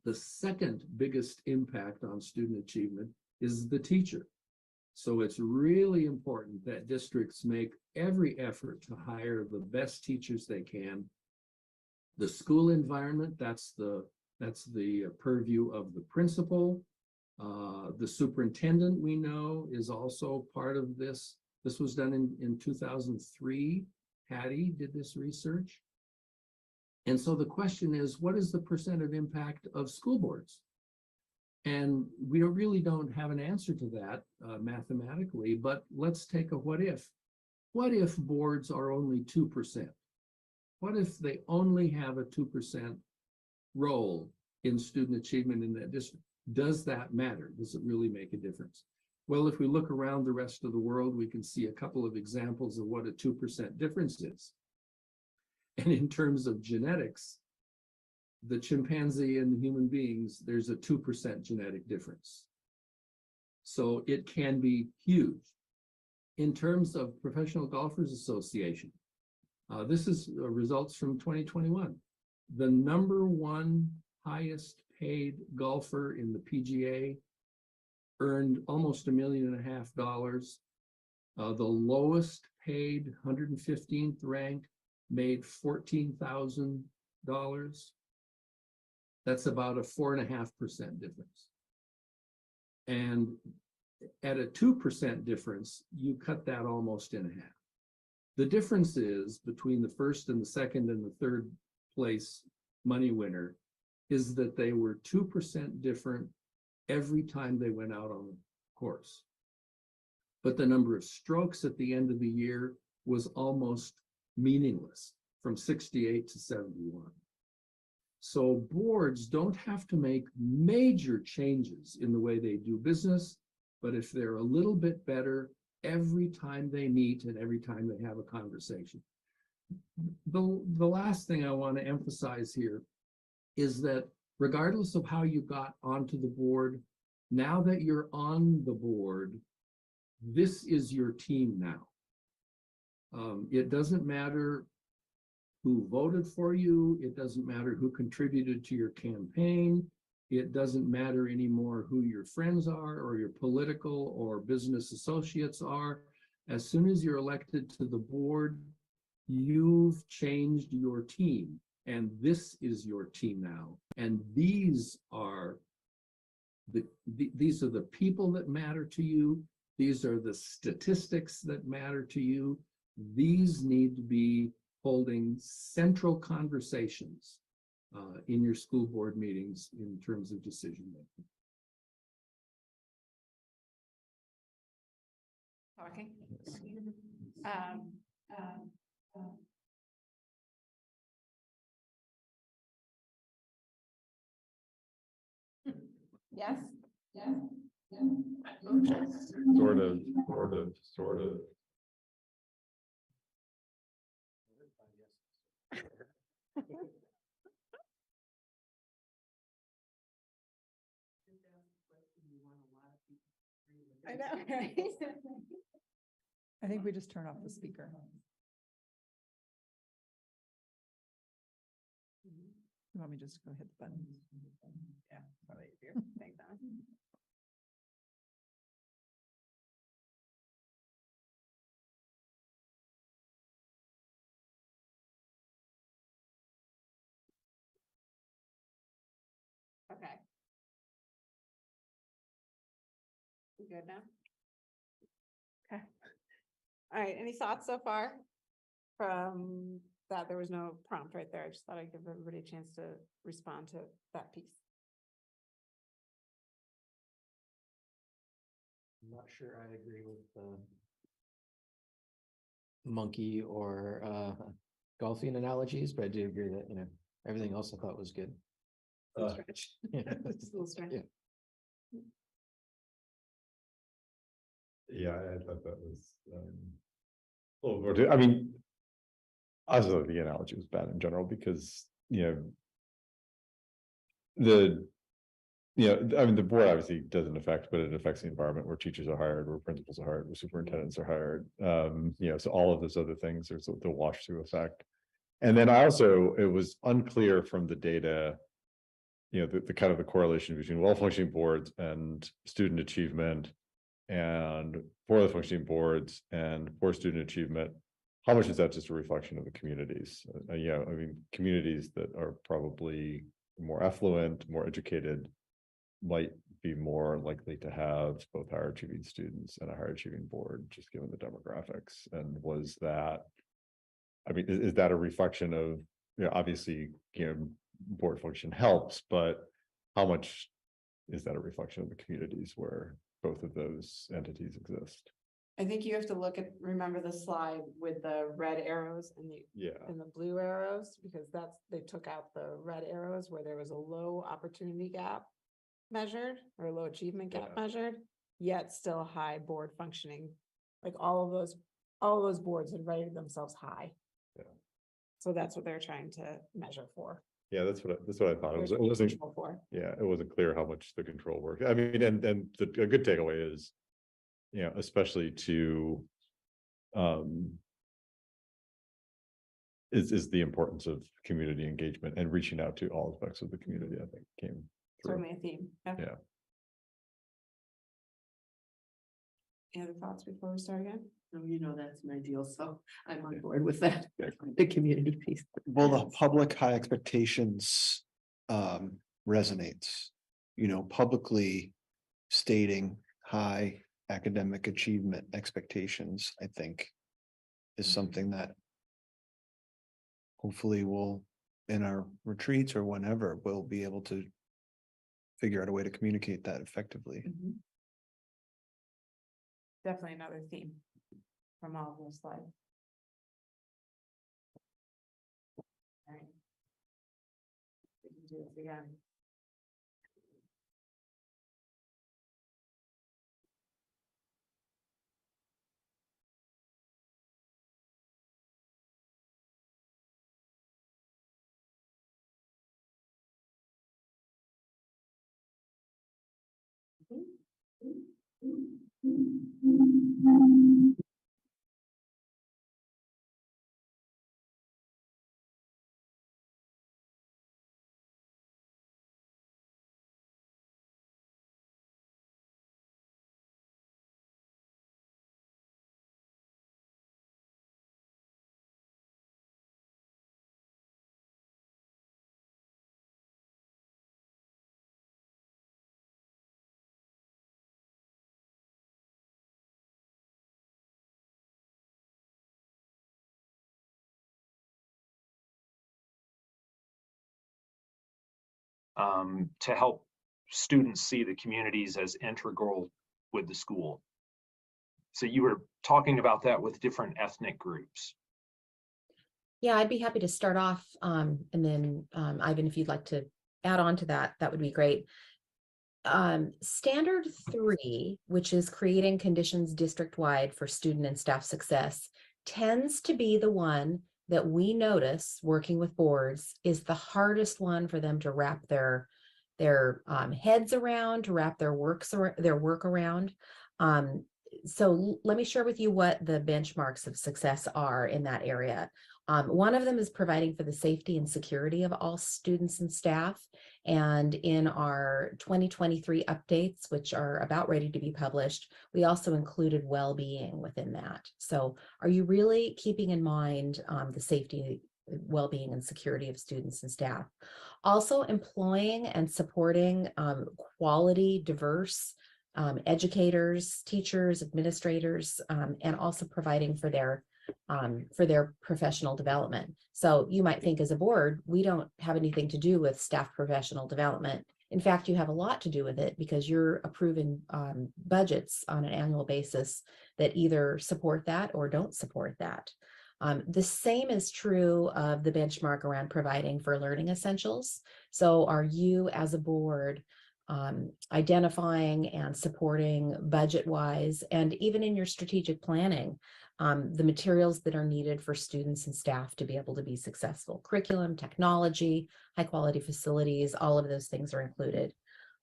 The second biggest impact on student achievement is the teacher. So it's really important that districts make every effort to hire the best teachers they can. The school environment, that's the purview of the principal. The superintendent, we know, is also part of this. This was done in 2003. Patty did this research. And so the question is, what is the percent of impact of school boards? And we really don't have an answer to that mathematically, but let's take a what if. What if boards are only 2%? What if they only have a 2% role in student achievement in that district? Does that matter? Does it really make a difference? Well, if we look around the rest of the world, we can see a couple of examples of what a 2% difference is. And in terms of genetics, the chimpanzee and the human beings, there's a 2% genetic difference. So it can be huge. In terms of Professional Golfers Association, this is results from 2021. The #1 highest paid golfer in the PGA earned almost $1.5 million. The lowest paid, 115th ranked, made $14,000. That's about a 4.5% difference. And at a 2% difference, you cut that almost in half. The difference is between the first and the second and the third place money winner is that they were 2% different every time they went out on the course. But the number of strokes at the end of the year was almost meaningless, from 68 to 71. So boards don't have to make major changes in the way they do business, but if they're a little bit better every time they meet and every time they have a conversation. The last thing I want to emphasize here is that regardless of how you got onto the board, now that you're on the board, this is your team now. It doesn't matter who voted for you. It doesn't matter who contributed to your campaign. It doesn't matter anymore who your friends are or your political or business associates are. As soon as you're elected to the board, you've changed your team, and this is your team now. And these are these are the people that matter to you. These are the statistics that matter to you. These need to be holding central conversations in your school board meetings in terms of decision making. Talking. Yes, yes, yes. Sort of. I know, right? I think we just turn off the speaker. You want me just to go hit the button? Yeah, probably easier. Thanks, Donna. Okay. You good now? Okay. All right, any thoughts so far? From that, there was no prompt right there. I just thought I'd give everybody a chance to respond to that piece. I'm not sure I agree with the monkey or golfing analogies, but I do agree that, everything else I thought was good. Stretch. Yeah. Just a little stretch. Yeah. Yeah, I thought that was, a little more I mean, I just thought the analogy was bad in general because, the board obviously doesn't affect, but it affects the environment where teachers are hired, where principals are hired, where superintendents are hired. So all of those other things, there's the wash through effect. And then it was unclear from the data, the kind of the correlation between well-functioning boards and student achievement, and poorly functioning boards and poor student achievement. How much is that just a reflection of the communities? Communities that are probably more affluent, more educated, might be more likely to have both higher achieving students and a higher achieving board, just given the demographics. And was that, is that a reflection of, obviously, board function helps, but how much is that a reflection of the communities where both of those entities exist? I think you have to remember the slide with the red arrows and the blue arrows, because they took out the red arrows where there was a low opportunity gap measured or low achievement gap measured, yet still high board functioning. Like all of those boards had rated themselves high. Yeah. So that's what they're trying to measure for. Yeah, that's what I thought. It wasn't. Yeah, it wasn't clear how much the control worked. And a good takeaway is, especially to, is the importance of community engagement and reaching out to all aspects of the community. I think came through. Certainly a theme. Okay. Yeah. Any other thoughts before we start again? No, that's my deal, so I'm on board with that, the community piece. Well, the public high expectations resonates, publicly stating high academic achievement expectations, I think, is something that hopefully we'll, in our retreats or whenever, we'll be able to figure out a way to communicate that effectively. Definitely another theme from all of those slides. All right. We can do this again. to help students see the communities as integral with the school. So you were talking about that with different ethnic groups. Yeah, I'd be happy to start off, and then Ivan, if you'd like to add on to that, that would be great. Standard 3, which is creating conditions district-wide for student and staff success, tends to be the one that we notice working with boards is the hardest one for them to wrap their heads around, to wrap their work around. So let me share with you what the benchmarks of success are in that area. One of them is providing for the safety and security of all students and staff. And in our 2023 updates, which are about ready to be published, we also included well-being within that. So are you really keeping in mind the safety, well-being, and security of students and staff? Also employing and supporting quality, diverse educators, teachers, administrators, and also providing for their professional development. So you might think as a board, we don't have anything to do with staff professional development. In fact, you have a lot to do with it because you're approving budgets on an annual basis that either support that or don't support that. The same is true of the benchmark around providing for learning essentials. So are you as a board identifying and supporting budget-wise, and even in your strategic planning, the materials that are needed for students and staff to be able to be successful? Curriculum, technology, high-quality facilities, all of those things are included.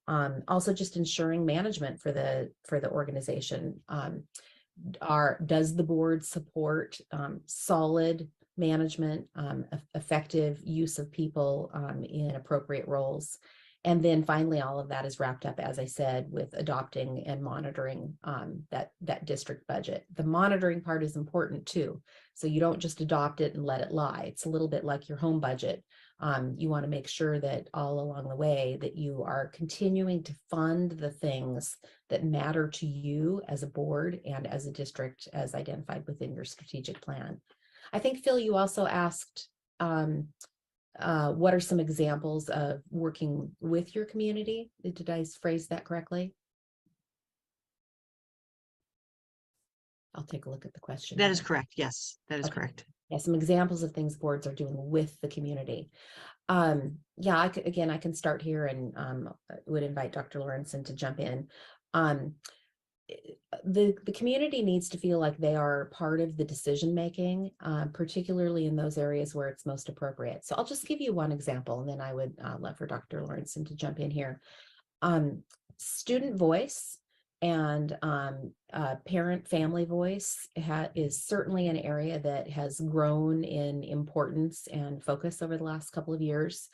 Also, just ensuring management for the organization. Does the board support solid management, effective use of people in appropriate roles? And then finally, all of that is wrapped up, as I said, with adopting and monitoring that district budget. The monitoring part is important too. So you don't just adopt it and let it lie. It's a little bit like your home budget. You want to make sure that all along the way that you are continuing to fund the things that matter to you as a board and as a district as identified within your strategic plan. I think, Phil, you also asked, what are some examples of working with your community? Did I phrase that correctly? I'll take a look at the question. That is correct. Yes, that is correct. Yeah, some examples of things boards are doing with the community. Yeah, I can start here and would invite Dr. Lawrenson to jump in. The community needs to feel like they are part of the decision making, particularly in those areas where it's most appropriate. So I'll just give you one example, and then I would love for Dr. Lawrenson to jump in here. Student voice and parent family voice is certainly an area that has grown in importance and focus over the last couple of years.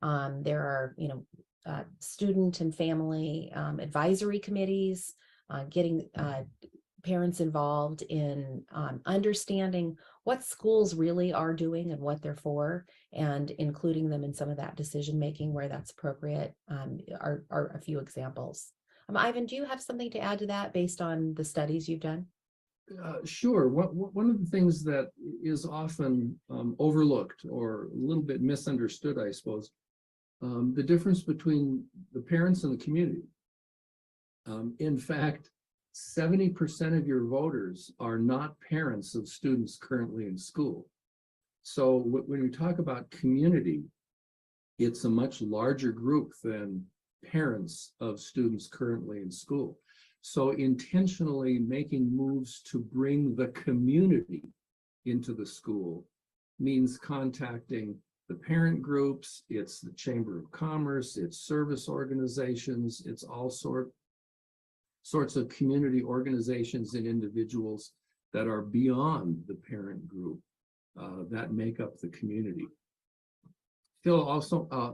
There are, student and family advisory committees, getting parents involved in understanding what schools really are doing and what they're for, and including them in some of that decision making where that's appropriate are a few examples. Ivan, do you have something to add to that based on the studies you've done? Sure. One of the things that is often overlooked or a little bit misunderstood, I suppose, the difference between the parents and the community. In fact, 70% of your voters are not parents of students currently in school. So when we talk about community, it's a much larger group than parents of students currently in school. So intentionally making moves to bring the community into the school means contacting the parent groups, it's the Chamber of Commerce, it's service organizations, it's all sorts of community organizations and individuals that are beyond the parent group that make up the community. Phil also, a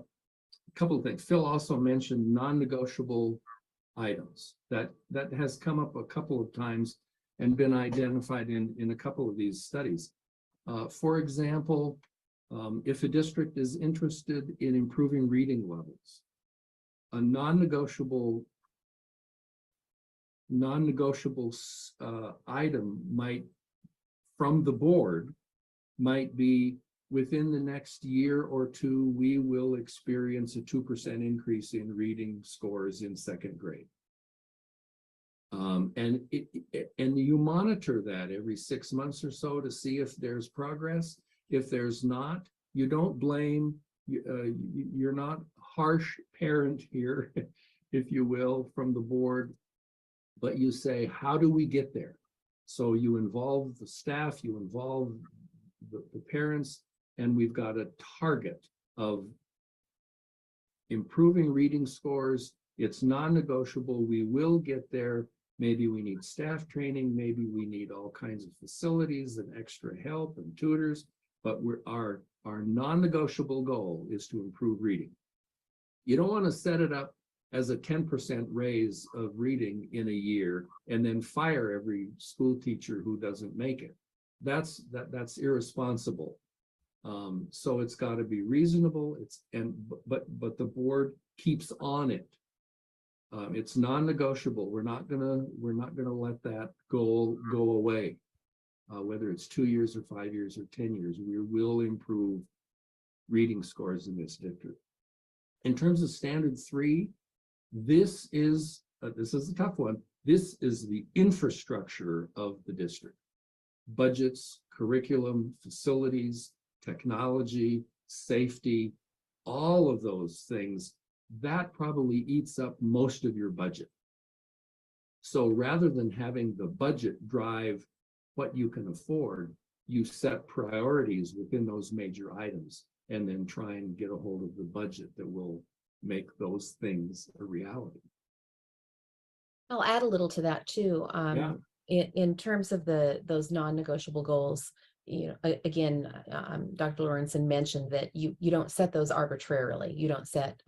couple of things. Phil also mentioned non-negotiable items. That has come up a couple of times and been identified in a couple of these studies. For example, if a district is interested in improving reading levels, a non-negotiable item from the board might be within the next year or two, we will experience a 2% increase in reading scores in second grade. And you monitor that every 6 months or so to see if there's progress. If there's not, you don't blame, you're not harsh parent here, if you will, from the board, but you say, how do we get there? So you involve the staff, you involve the parents, and we've got a target of improving reading scores. It's non-negotiable. We will get there. Maybe we need staff training. Maybe we need all kinds of facilities and extra help and tutors, but our non-negotiable goal is to improve reading. You don't want to set it up as a 10% raise of reading in a year and then fire every school teacher who doesn't make it. That's irresponsible. So it's got to be reasonable. But the board keeps on it. It's non-negotiable. We're not gonna let that goal go away. Whether it's 2 years or 5 years or 10 years, we will improve reading scores in this district. In terms of standard 3, this is a tough one. This is the infrastructure of the district. Budgets, curriculum, facilities, technology, safety, all of those things, that probably eats up most of your budget. So rather than having the budget drive what you can afford, you set priorities within those major items and then try and get a hold of the budget that will make those things a reality. I'll add a little to that too. Yeah. In terms of those non-negotiable goals, again, Dr. Lawrenson mentioned that you don't set those arbitrarily. You don't set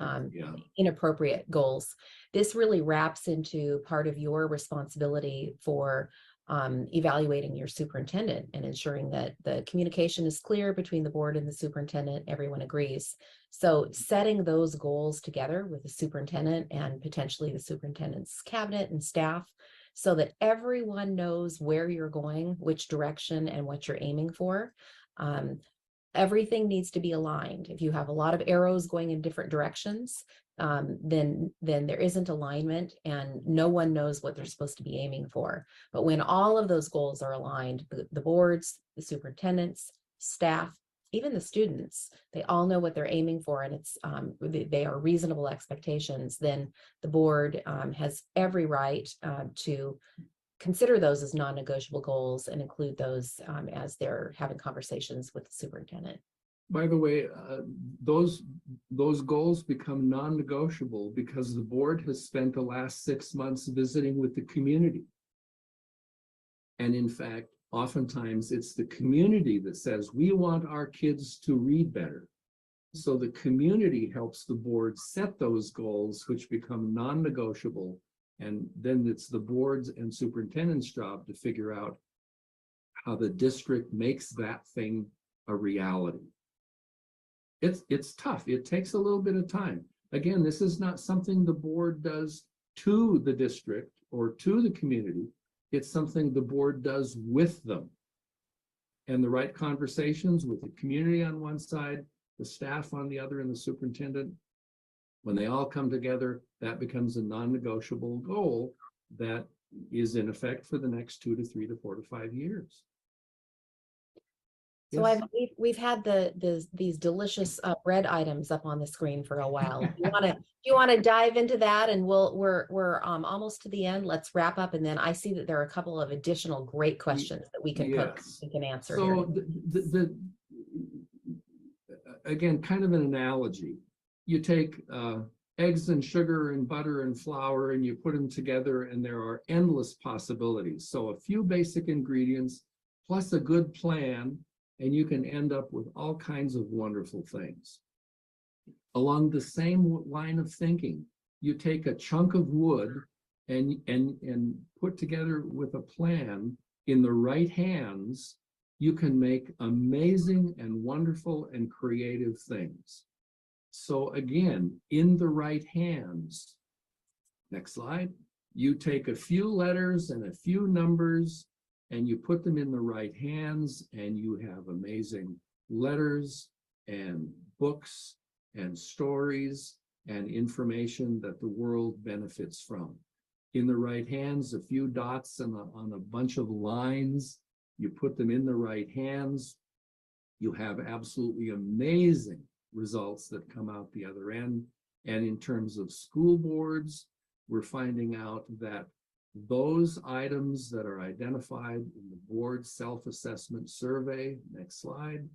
inappropriate goals. This really wraps into part of your responsibility for evaluating your superintendent and ensuring that the communication is clear between the board and the superintendent. Everyone agrees. So setting those goals together with the superintendent and potentially the superintendent's cabinet and staff, so that everyone knows where you're going, which direction, and what you're aiming for. Everything needs to be aligned. If you have a lot of arrows going in different directions, then there isn't alignment and no one knows what they're supposed to be aiming for. But when all of those goals are aligned, the boards, the superintendents, staff, even the students, they all know what they're aiming for, and it's they are reasonable expectations, then the board has every right to consider those as non-negotiable goals and include those as they're having conversations with the superintendent. By the way, those goals become non-negotiable because the board has spent the last 6 months visiting with the community. And in fact, oftentimes it's the community that says, we want our kids to read better. So the community helps the board set those goals, which become non-negotiable. And then it's the board's and superintendent's job to figure out how the district makes that thing a reality. It's tough. It takes a little bit of time. Again, this is not something the board does to the district or to the community. It's something the board does with them. And the right conversations with the community on one side, the staff on the other, and the superintendent, when they all come together, that becomes a non-negotiable goal that is in effect for the next 2 to 3 to 4 to 5 years. So Yes. we've had these delicious bread items up on the screen for a while. Do you want to dive into that? And we're almost to the end. Let's wrap up, and then I see that there are a couple of additional great questions that we can answer. So again, kind of an analogy. You take eggs and sugar and butter and flour and you put them together, and there are endless possibilities. So a few basic ingredients plus a good plan, and you can end up with all kinds of wonderful things. Along the same line of thinking, you take a chunk of wood and put together with a plan in the right hands, you can make amazing and wonderful and creative things. So again, in the right hands, next slide, you take a few letters and a few numbers and you put them in the right hands, and you have amazing letters and books and stories and information that the world benefits from. In the right hands, a few dots on a bunch of lines, you put them in the right hands, you have absolutely amazing results that come out the other end. And in terms of school boards, we're finding out that those items that are identified in the board self-assessment survey, next slide,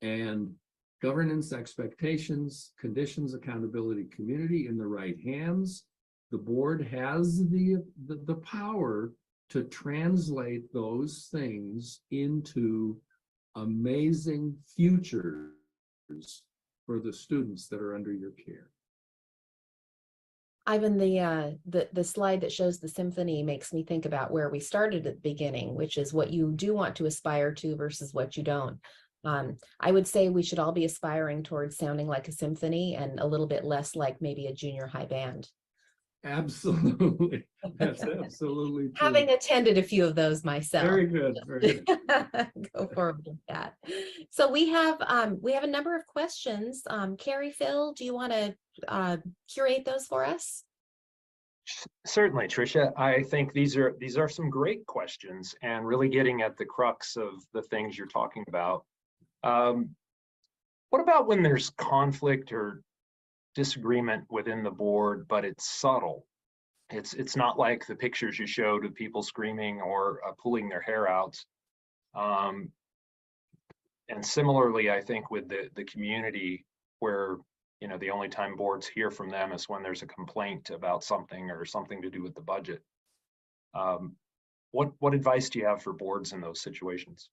and governance expectations, conditions, accountability, community in the right hands, the board has the power to translate those things into amazing futures for the students that are under your care. Ivan, the slide that shows the symphony makes me think about where we started at the beginning, which is what you do want to aspire to versus what you don't. I would say we should all be aspiring towards sounding like a symphony and a little bit less like maybe a junior high band. Absolutely. That's absolutely true. Having attended a few of those myself. Very good. Very good. Go forward with that. So we have a number of questions. Carrie, Phil, do you want to curate those for us? Certainly, Tricia. I think these are some great questions and really getting at the crux of the things you're talking about. What about when there's conflict or disagreement within the board, but it's subtle? It's not like the pictures you showed of people screaming or pulling their hair out. And similarly, I think with the community, where the only time boards hear from them is when there's a complaint about something or something to do with the budget. What advice do you have for boards in those situations?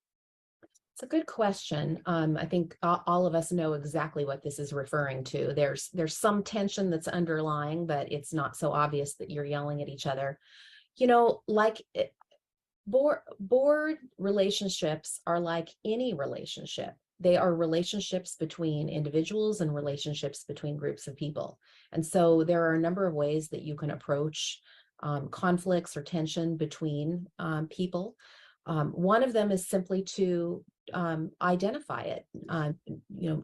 It's a good question. I think all of us know exactly what this is referring to. There's some tension that's underlying, but it's not so obvious that you're yelling at each other. Board relationships are like any relationship. They are relationships between individuals and relationships between groups of people. And so there are a number of ways that you can approach conflicts or tension between people. One of them is simply to identify it,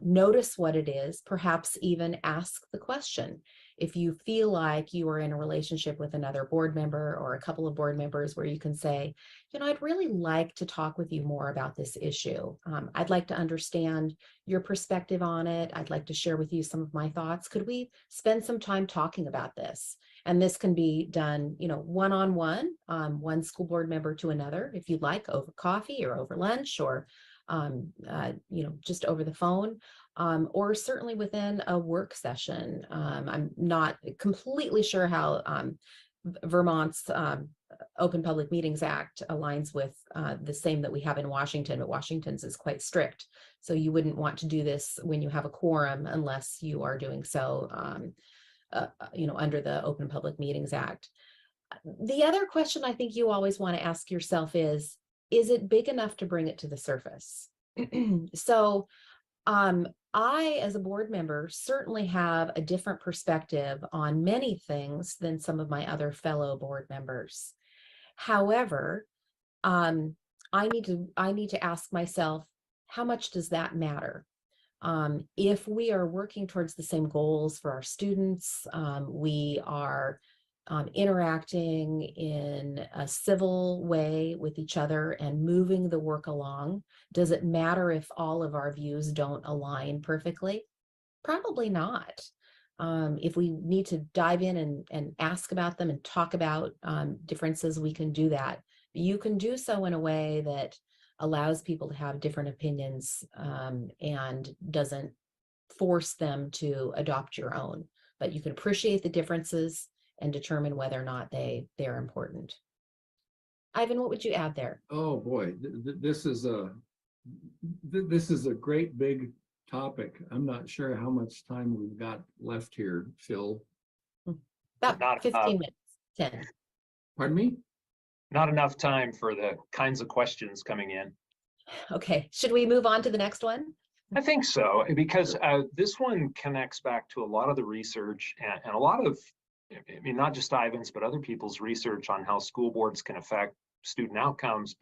notice what it is, perhaps even ask the question. If you feel like you are in a relationship with another board member or a couple of board members where you can say, I'd really like to talk with you more about this issue. I'd like to understand your perspective on it. I'd like to share with you some of my thoughts. Could we spend some time talking about this? And this can be done, one-on-one, one school board member to another, if you'd like, over coffee or over lunch or, just over the phone, or certainly within a work session. I'm not completely sure how Vermont's Open Public Meetings Act aligns with the same that we have in Washington, but Washington's is quite strict. So you wouldn't want to do this when you have a quorum unless you are doing so under the Open Public Meetings Act. The other question I think you always want to ask yourself is it big enough to bring it to the surface? So I, as a board member, certainly have a different perspective on many things than some of my other fellow board members. However, I need to ask myself, how much does that matter? If we are working towards the same goals for our students, we are interacting in a civil way with each other and moving the work along, does it matter if all of our views don't align perfectly? Probably not. If we need to dive in and ask about them and talk about differences, we can do that. You can do so in a way that allows people to have different opinions and doesn't force them to adopt your own, but you can appreciate the differences and determine whether or not they're important. Ivan, what would you add there? Oh boy, this is a great big topic. I'm not sure how much time we've got left here, Phil. About 15 minutes, 10. Pardon me? Not enough time for the kinds of questions coming in. Okay, should we move on to the next one? I think so, because this one connects back to a lot of the research and a lot of, not just Ivan's, but other people's research on how school boards can affect student outcomes.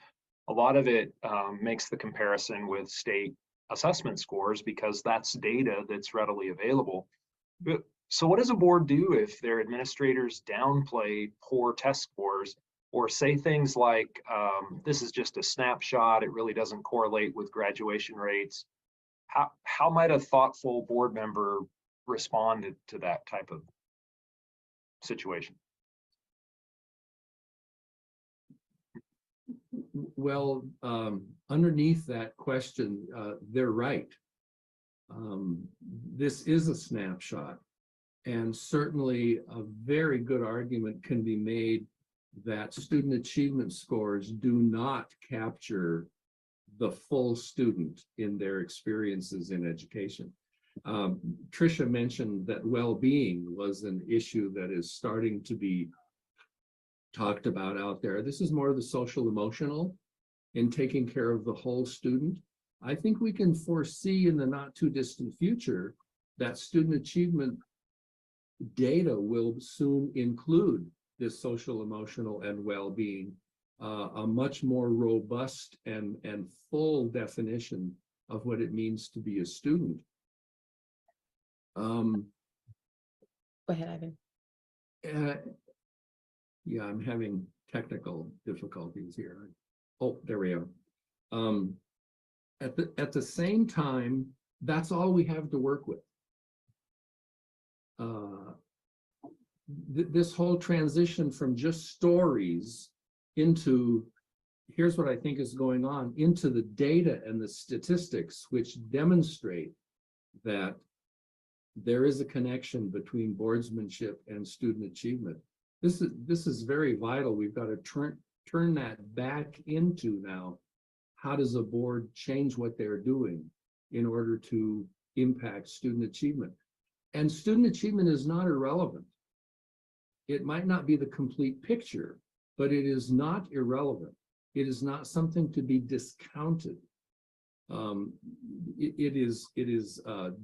A lot of it makes the comparison with state assessment scores because that's data that's readily available. So what does a board do if their administrators downplay poor test scores or say things like, this is just a snapshot, it really doesn't correlate with graduation rates? How might a thoughtful board member respond to that type of situation? Well, underneath that question, they're right. This is a snapshot, and certainly a very good argument can be made that student achievement scores do not capture the full student in their experiences in education. Tricia mentioned that well-being was an issue that is starting to be talked about out there. This is more of the social emotional in taking care of the whole student. I think we can foresee in the not too distant future that student achievement data will soon include this social emotional and well-being, a much more robust and full definition of what it means to be a student. Go ahead, Ivan. Yeah, I'm having technical difficulties here. Oh, there we are. At the same time, that's all we have to work with. This whole transition from just stories into, here's what I think is going on, into the data and the statistics which demonstrate that there is a connection between boardsmanship and student achievement. This is very vital. We've got to turn that back into now. How does a board change what they're doing in order to impact student achievement? And student achievement is not irrelevant. It might not be the complete picture, but it is not irrelevant. It is not something to be discounted. It is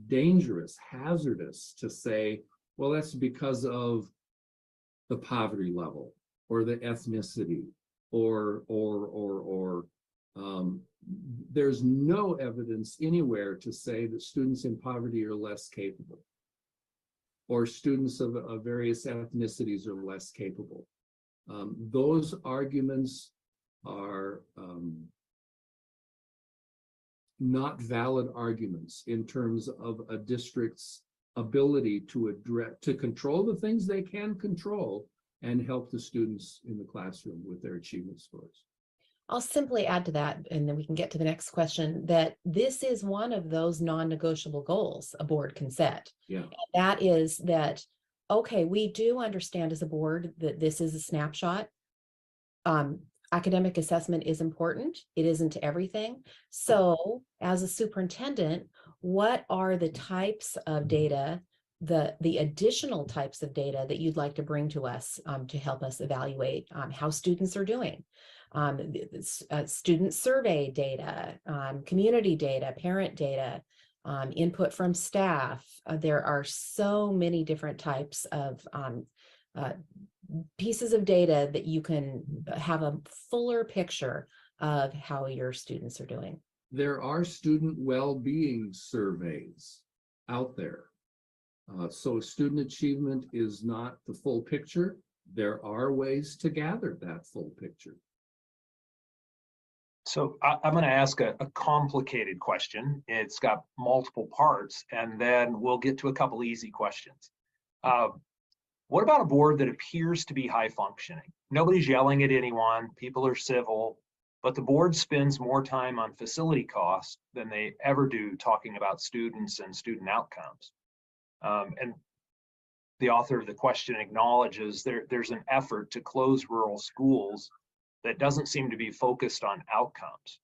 dangerous, hazardous to say, well, that's because of the poverty level or the ethnicity or there's no evidence anywhere to say that students in poverty are less capable or students of various ethnicities are less capable. Those arguments are not valid arguments in terms of a district's ability to control the things they can control and help the students in the classroom with their achievement scores. I'll simply add to that, and then we can get to the next question, that this is one of those non-negotiable goals a board can set. Yeah. And that is that, okay, we do understand as a board that this is a snapshot. Academic assessment is important. It isn't everything. So as a superintendent, what are the types of data, the additional types of data that you'd like to bring to us to help us evaluate how students are doing? Student survey data, community data, parent data, input from staff. There are so many different types of pieces of data that you can have a fuller picture of how your students are doing. There are student well-being surveys out there. So student achievement is not the full picture. There are ways to gather that full picture. So I'm going to ask a complicated question. It's got multiple parts, and then we'll get to a couple easy questions. What about a board that appears to be high functioning? Nobody's yelling at anyone, people are civil, but the board spends more time on facility costs than they ever do talking about students and student outcomes. And the author of the question acknowledges there's an effort to close rural schools that doesn't seem to be focused on outcomes.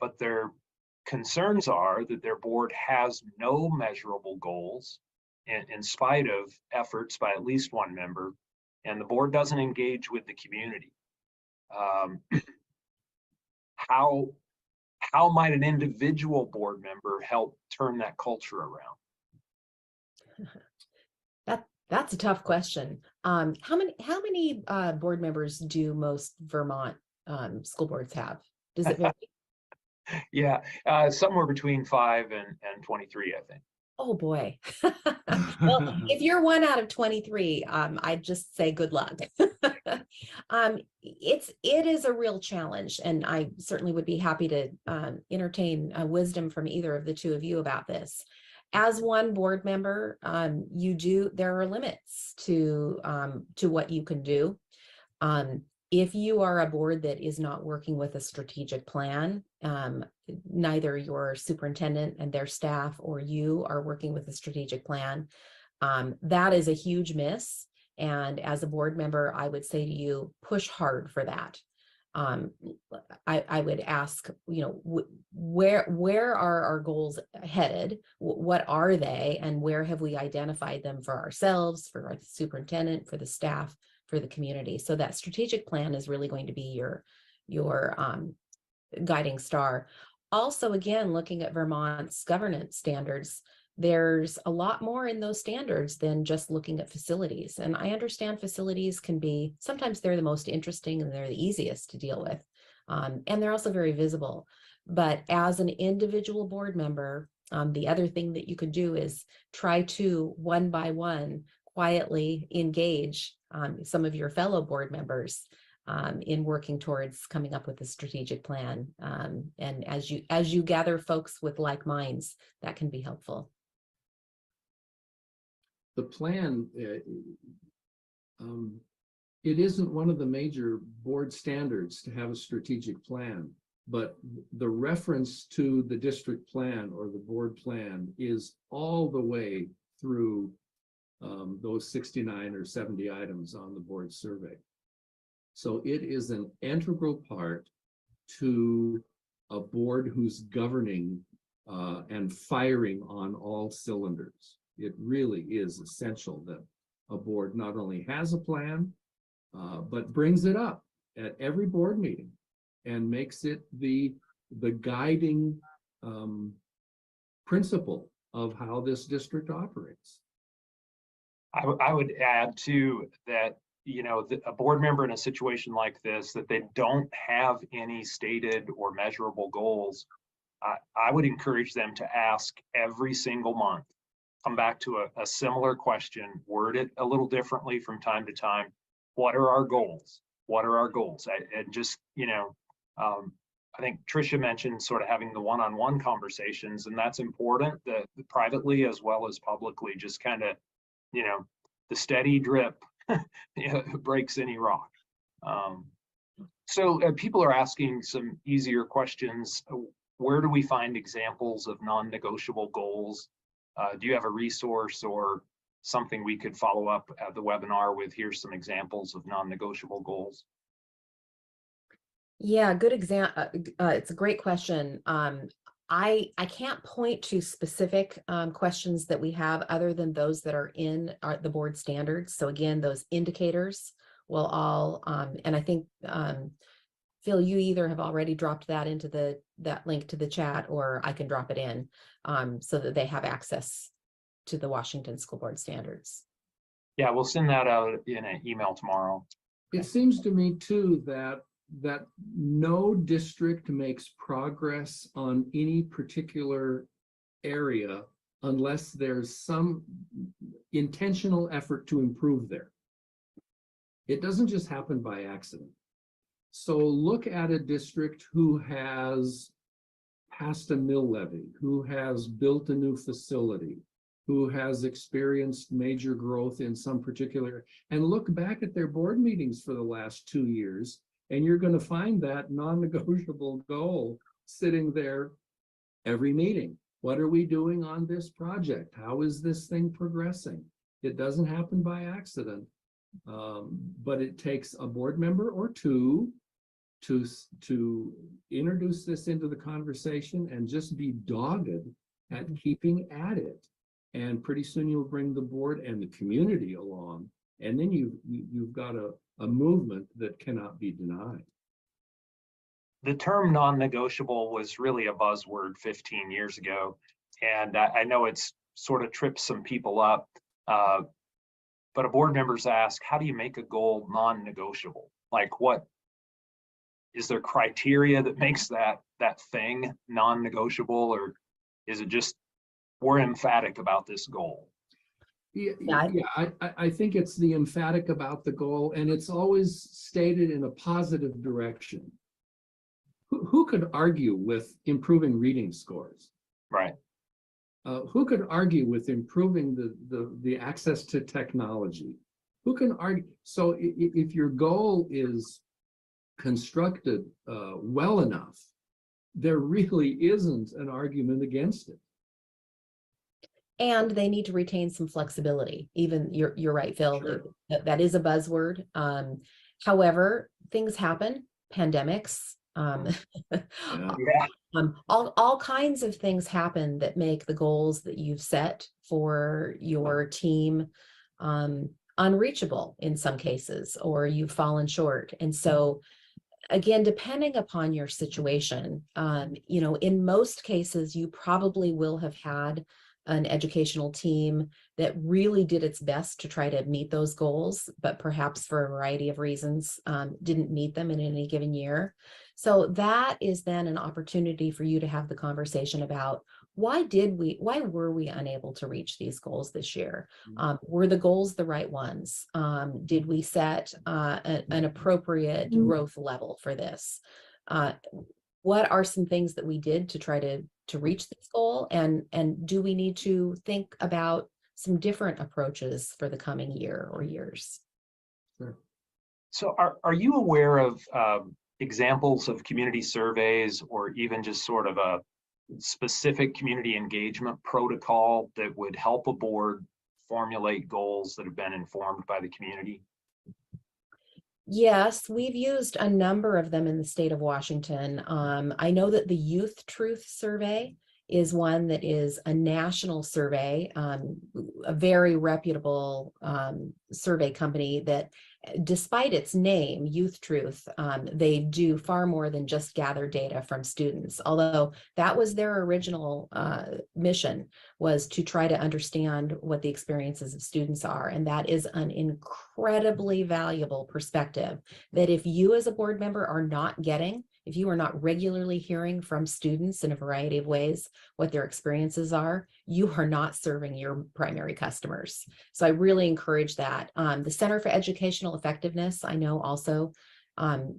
But their concerns are that their board has no measurable goals in spite of efforts by at least one member, and the board doesn't engage with the community. How might an individual board member help turn that culture around? That's a tough question. How many board members do most Vermont school boards have? Does it vary? Yeah, somewhere between 5 and 23, I think. Oh, boy. Well, if you're 1 out of 23, I'd just say good luck. It is a real challenge, and I certainly would be happy to entertain wisdom from either of the two of you about this. As one board member, there are limits to what you can do. If you are a board that is not working with a strategic plan, neither your superintendent and their staff or you are working with a strategic plan, that is a huge miss. And as a board member, I would say to you, push hard for that. I would ask, where are our goals headed? What are they? And where have we identified them for ourselves, for our superintendent, for the staff, for the community? So that strategic plan is really going to be your guiding star. Also, again, looking at Vermont's governance standards, there's a lot more in those standards than just looking at facilities. And I understand facilities can be, sometimes they're the most interesting and they're the easiest to deal with. And they're also very visible. But as an individual board member, the other thing that you could do is try to, one by one, quietly engage some of your fellow board members in working towards coming up with a strategic plan. And as you gather folks with like minds, that can be helpful. The plan, it isn't one of the major board standards to have a strategic plan, but the reference to the district plan or the board plan is all the way through those 69 or 70 items on the board survey. So it is an integral part to a board who's governing and firing on all cylinders. It really is essential that a board not only has a plan, but brings it up at every board meeting and makes it the guiding principle of how this district operates. I would add too that, a board member in a situation like this, that they don't have any stated or measurable goals, I would encourage them to ask every single month, come back to a similar question, word it a little differently from time to time. What are our goals? What are our goals? And just, I think Tricia mentioned sort of having the one-on-one conversations, and that's important, that privately as well as publicly, just kind of, the steady drip breaks any rock. So people are asking some easier questions. Where do we find examples of non-negotiable goals? Do you have a resource or something we could follow up at the webinar with? Here's some examples of non-negotiable goals. Yeah, good example. It's a great question. I can't point to specific questions that we have other than those that are in the board standards. So again, those indicators will all, and I think, Phil, you either have already dropped that into that link to the chat, or I can drop it in so that they have access to the Washington School Board standards. Yeah, we'll send that out in an email tomorrow. It seems to me too that no district makes progress on any particular area unless there's some intentional effort to improve there. It doesn't just happen by accident. So look at a district who has passed a mill levy, who has built a new facility, who has experienced major growth in some particular, and look back at their board meetings for the last 2 years, and you're going to find that non-negotiable goal sitting there every meeting. What are we doing on this project? How is this thing progressing? It doesn't happen by accident, but it takes a board member or two to introduce this into the conversation and just be dogged at keeping at it. And pretty soon you'll bring the board and the community along, and then you've got a movement that cannot be denied. The term non-negotiable was really a buzzword 15 years ago, and I know it's sort of tripped some people up, but board members ask, how do you make a goal non-negotiable? Like what, is there criteria that makes that thing non-negotiable, or is it just we're emphatic about this goal? Yeah, Yeah, I think it's the emphatic about the goal, and it's always stated in a positive direction. Who could argue with improving reading scores? Right. Who could argue with improving the access to technology? Who can argue? So if your goal is constructed well enough, there really isn't an argument against it. and they need to retain some flexibility. Even you're right, Phil, Sure. that is a buzzword. However, things happen, pandemics, Yeah. all kinds of things happen that make the goals that you've set for your team unreachable in some cases, or you've fallen short. And so again, depending upon your situation, in most cases, you probably will have had an educational team that really did its best to try to meet those goals, but perhaps for a variety of reasons didn't meet them in any given year. So that is then an opportunity for you to have the conversation about why were we unable to reach these goals this year? Were the goals the right ones? Did we set an appropriate growth level for this? What are some things that we did to try to reach this goal? And do we need to think about some different approaches for the coming year or years? Sure. So are you aware of examples of community surveys, or even just sort of a specific community engagement protocol that would help a board formulate goals that have been informed by the community? Yes, we've used a number of them in the state of Washington. I know that the Youth Truth Survey is one that is a national survey, a very reputable survey company that, despite its name, Youth Truth, they do far more than just gather data from students. Although that was their original mission, was to try to understand what the experiences of students are. And that is an incredibly valuable perspective that if you as a board member are not getting, if you are not regularly hearing from students in a variety of ways what their experiences are, you are not serving your primary customers. So I really encourage that. The Center for Educational Effectiveness, I know, also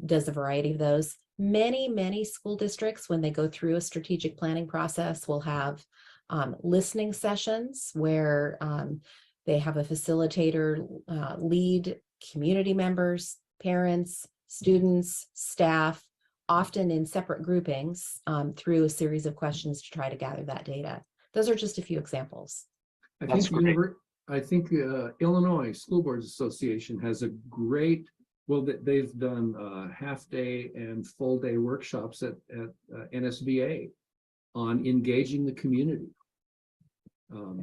does a variety of those. Many school districts, when they go through a strategic planning process, will have listening sessions where they have a facilitator lead community members, parents, students, staff, often in separate groupings through a series of questions to try to gather that data. Those are just a few examples. I think Illinois School Boards Association has a great, they've done half-day and full-day workshops at NSBA on engaging the community.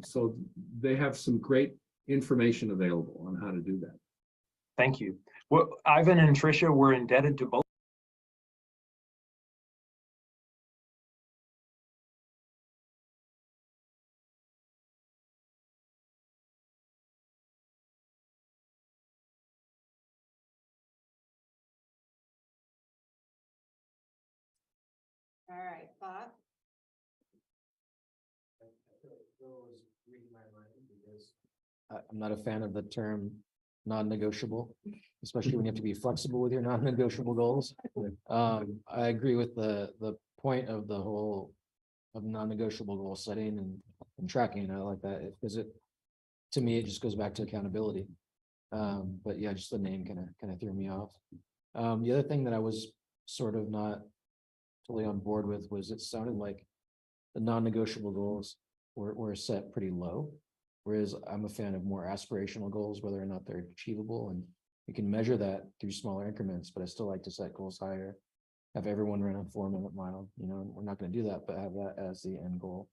So they have some great information available on how to do that. Thank you. Well, Ivan and Tricia, we're indebted to both. All right, Bob. I'm not a fan of the term non-negotiable, especially when you have to be flexible with your non-negotiable goals. I agree with the point of the whole of non-negotiable goal setting and tracking. I like that because to me, it just goes back to accountability. But yeah, just the name kind of threw me off. The other thing that I was sort of not totally on board with was it sounded like the non-negotiable goals were set pretty low. Whereas I'm a fan of more aspirational goals, whether or not they're achievable, and you can measure that through smaller increments, but I still like to set goals higher, have everyone run a 4-minute mile, we're not going to do that, but have that as the end goal,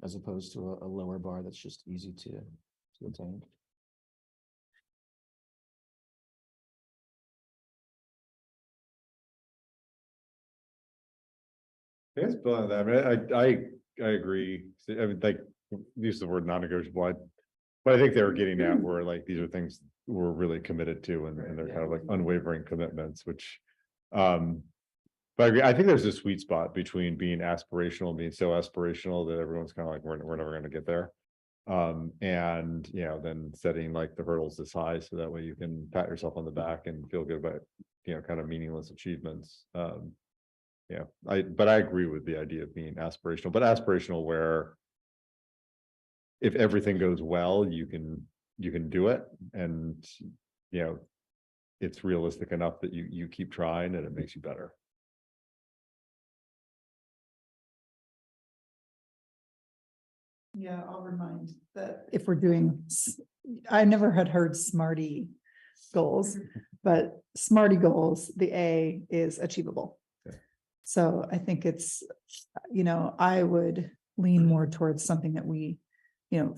as opposed to a lower bar that's just easy to attain. Yes, Bill, I mean, I agree. I mean, like, use the word non-negotiable. But I think they were getting at where like these are things we're really committed to, and they're kind of like unwavering commitments, which But I agree. I think there's a sweet spot between being aspirational and being so aspirational that everyone's kind of like, we're never gonna get there. And then setting like the hurdles this high so that way you can pat yourself on the back and feel good about, kind of meaningless achievements. But I agree with the idea of being aspirational, but aspirational where if everything goes well, you can do it. And, it's realistic enough that you keep trying and it makes you better. Yeah, I'll remind that if we're doing, I never had heard SMARTY goals, but SMARTY goals, the A is achievable. Okay. So I think it's, I would lean more towards something that we,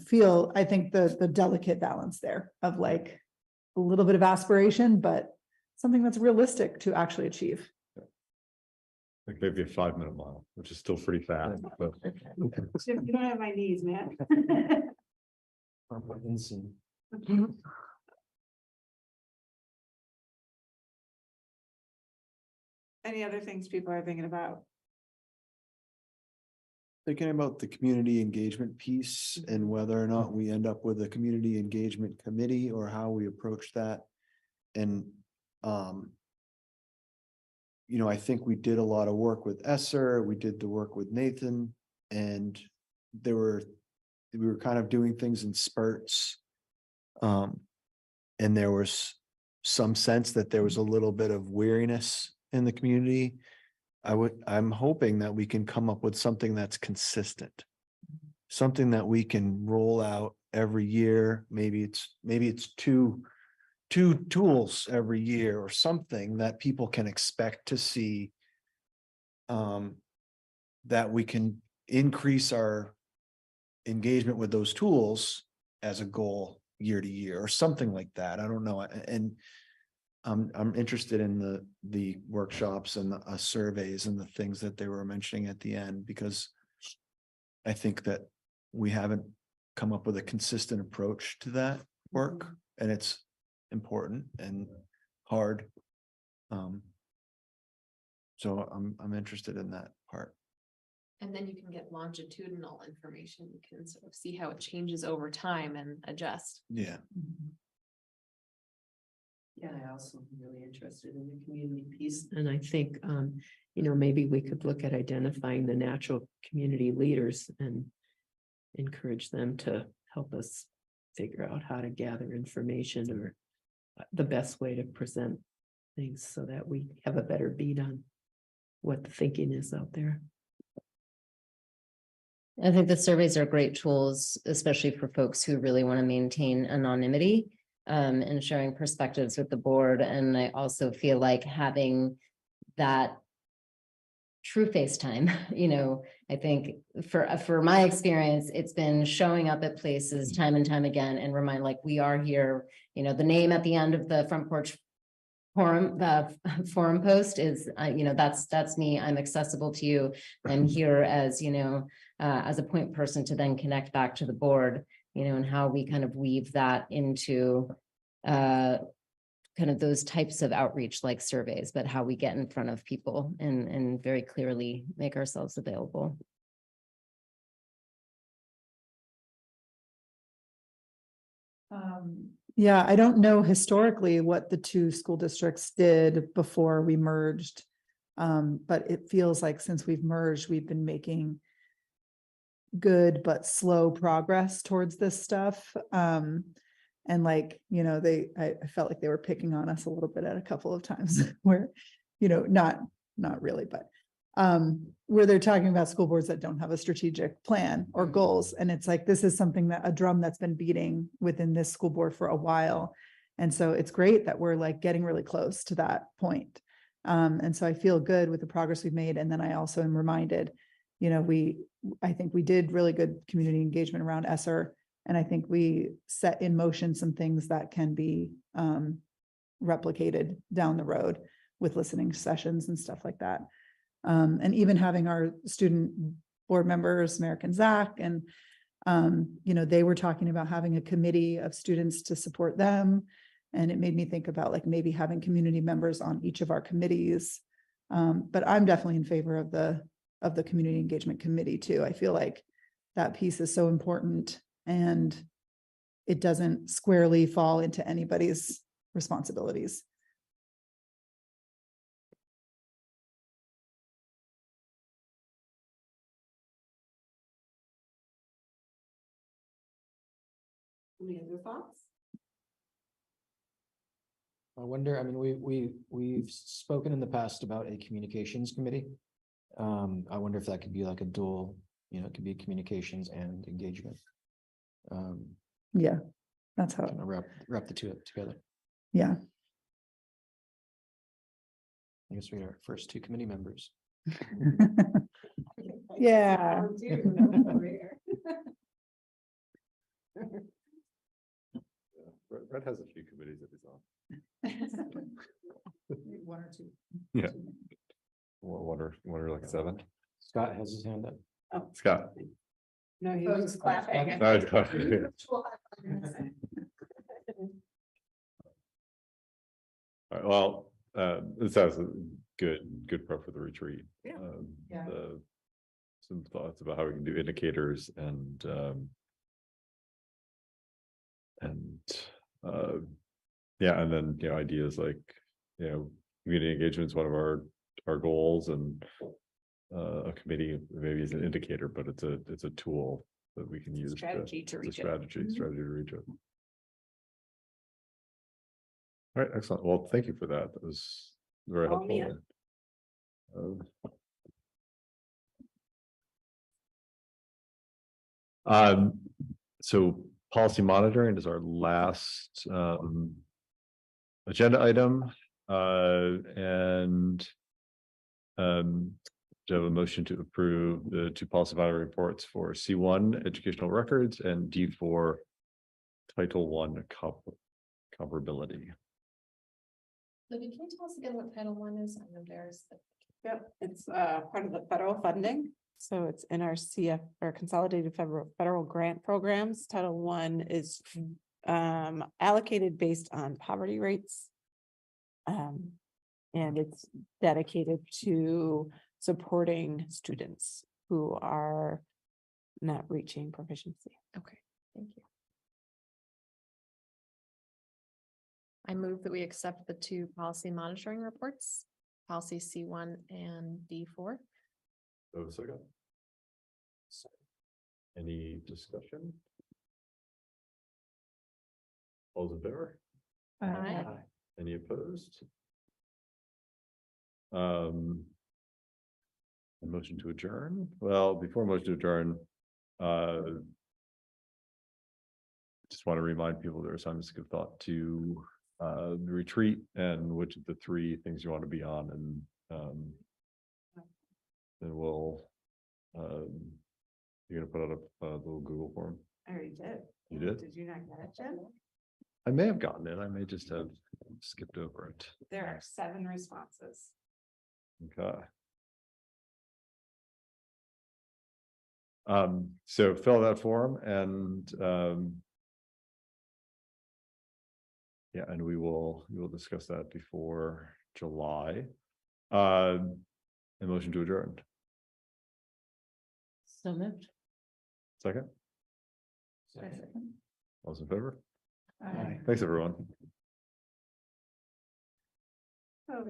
feel, I think the delicate balance there of like a little bit of aspiration, but something that's realistic to actually achieve. Like maybe a 5-minute mile, which is still pretty fast, but You don't have my knees, man. Any other things people are thinking about? Thinking about the community engagement piece and whether or not we end up with a community engagement committee or how we approach that. And, I think we did a lot of work with Esser, we did the work with Nathan, and we were kind of doing things in spurts. And there was some sense that there was a little bit of weariness in the community. I'm hoping that we can come up with something that's consistent. Something that we can roll out every year. Maybe it's two tools every year or something that people can expect to see. That we can increase our engagement with those tools as a goal year to year or something like that. I don't know. And I'm interested in the workshops and the surveys and the things that they were mentioning at the end, because I think that we haven't come up with a consistent approach to that work, and it's important and hard. So I'm interested in that part. And then you can get longitudinal information. You can sort of see how it changes over time and adjust. Yeah. Yeah, I also am really interested in the community piece, and I think, maybe we could look at identifying the natural community leaders and encourage them to help us figure out how to gather information or the best way to present things so that we have a better beat on what the thinking is out there. I think the surveys are great tools, especially for folks who really want to maintain anonymity and sharing perspectives with the board. And I also feel like having that true FaceTime, I think for my experience, it's been showing up at places time and time again and remind like we are here, the name at the end of the front porch forum, the forum post is, that's me. I'm accessible to you. I'm here as, as a point person to then connect back to the board, and how we kind of weave that into kind of those types of outreach like surveys, but how we get in front of people and very clearly make ourselves available. Yeah, I don't know historically what the two school districts did before we merged. But it feels like since we've merged, we've been making good but slow progress towards this stuff. And like, I felt like they were picking on us a little bit at a couple of times where, not really, but where they're talking about school boards that don't have a strategic plan or goals. And it's like, this is something that a drum that's been beating within this school board for a while. And so it's great that we're like getting really close to that point. And so I feel good with the progress we've made. And then I also am reminded, I think we did really good community engagement around Esser. And I think we set in motion some things that can be replicated down the road with listening sessions and stuff like that. And even having our student board members, Merrick and Zach, and, they were talking about having a committee of students to support them. And it made me think about like maybe having community members on each of our committees But I'm definitely in favor of the community engagement committee too. I feel like that piece is so important and it doesn't squarely fall into anybody's responsibilities. Any other thoughts? I wonder, I mean, we've spoken in the past about a communications committee. I wonder if that could be like a dual, it could be communications and engagement. Yeah, that's how, Kind of wrap the two up together. yeah. I guess we had our first two committee members. Yeah. Red has a few committees that he's on. One or two. Yeah. One or like 7. Scott has his hand up. Scott. No, he was clapping. No, it's clapping. All right, well, this has a good prep for the retreat. Yeah. Yeah. Some thoughts about how we can do indicators and yeah, and then ideas like community engagement is one of our goals, and a committee maybe is an indicator, but it's a tool that we can use Strategy to reach it. strategy to reach it. All right, excellent. Well, thank you for that. That was very Oh, yeah. helpful. So policy monitoring is our last agenda item, and to have a motion to approve the 2 policy monitoring reports for C1 educational records and D4 Title I comparability. Libby, can you tell us again what Title I is? I'm embarrassed. Yep, it's part of the federal funding. So it's in our CF or Consolidated Federal Grant Programs. Title I is allocated based on poverty rates. And it's dedicated to supporting students who are not reaching proficiency. Okay, thank you. I move that we accept the 2 policy monitoring reports, policy C1 and D4. Oh, second. Any discussion? All those in favor? Aye. Any opposed? A motion to adjourn? Well, before motion to adjourn, just want to remind people there is time to give thought to the retreat and which of the 3 things you want to be on, and then we'll you're gonna put out a little Google form. I already did. You did? Did you not get it, Jen? I may have gotten it. I may just have skipped over it. There are 7 responses. Okay. So fill that form and yeah, and we will discuss that before July. A motion to adjourn. So moved. Second? Second. All those in favor? Aye. Thanks, everyone. Oh.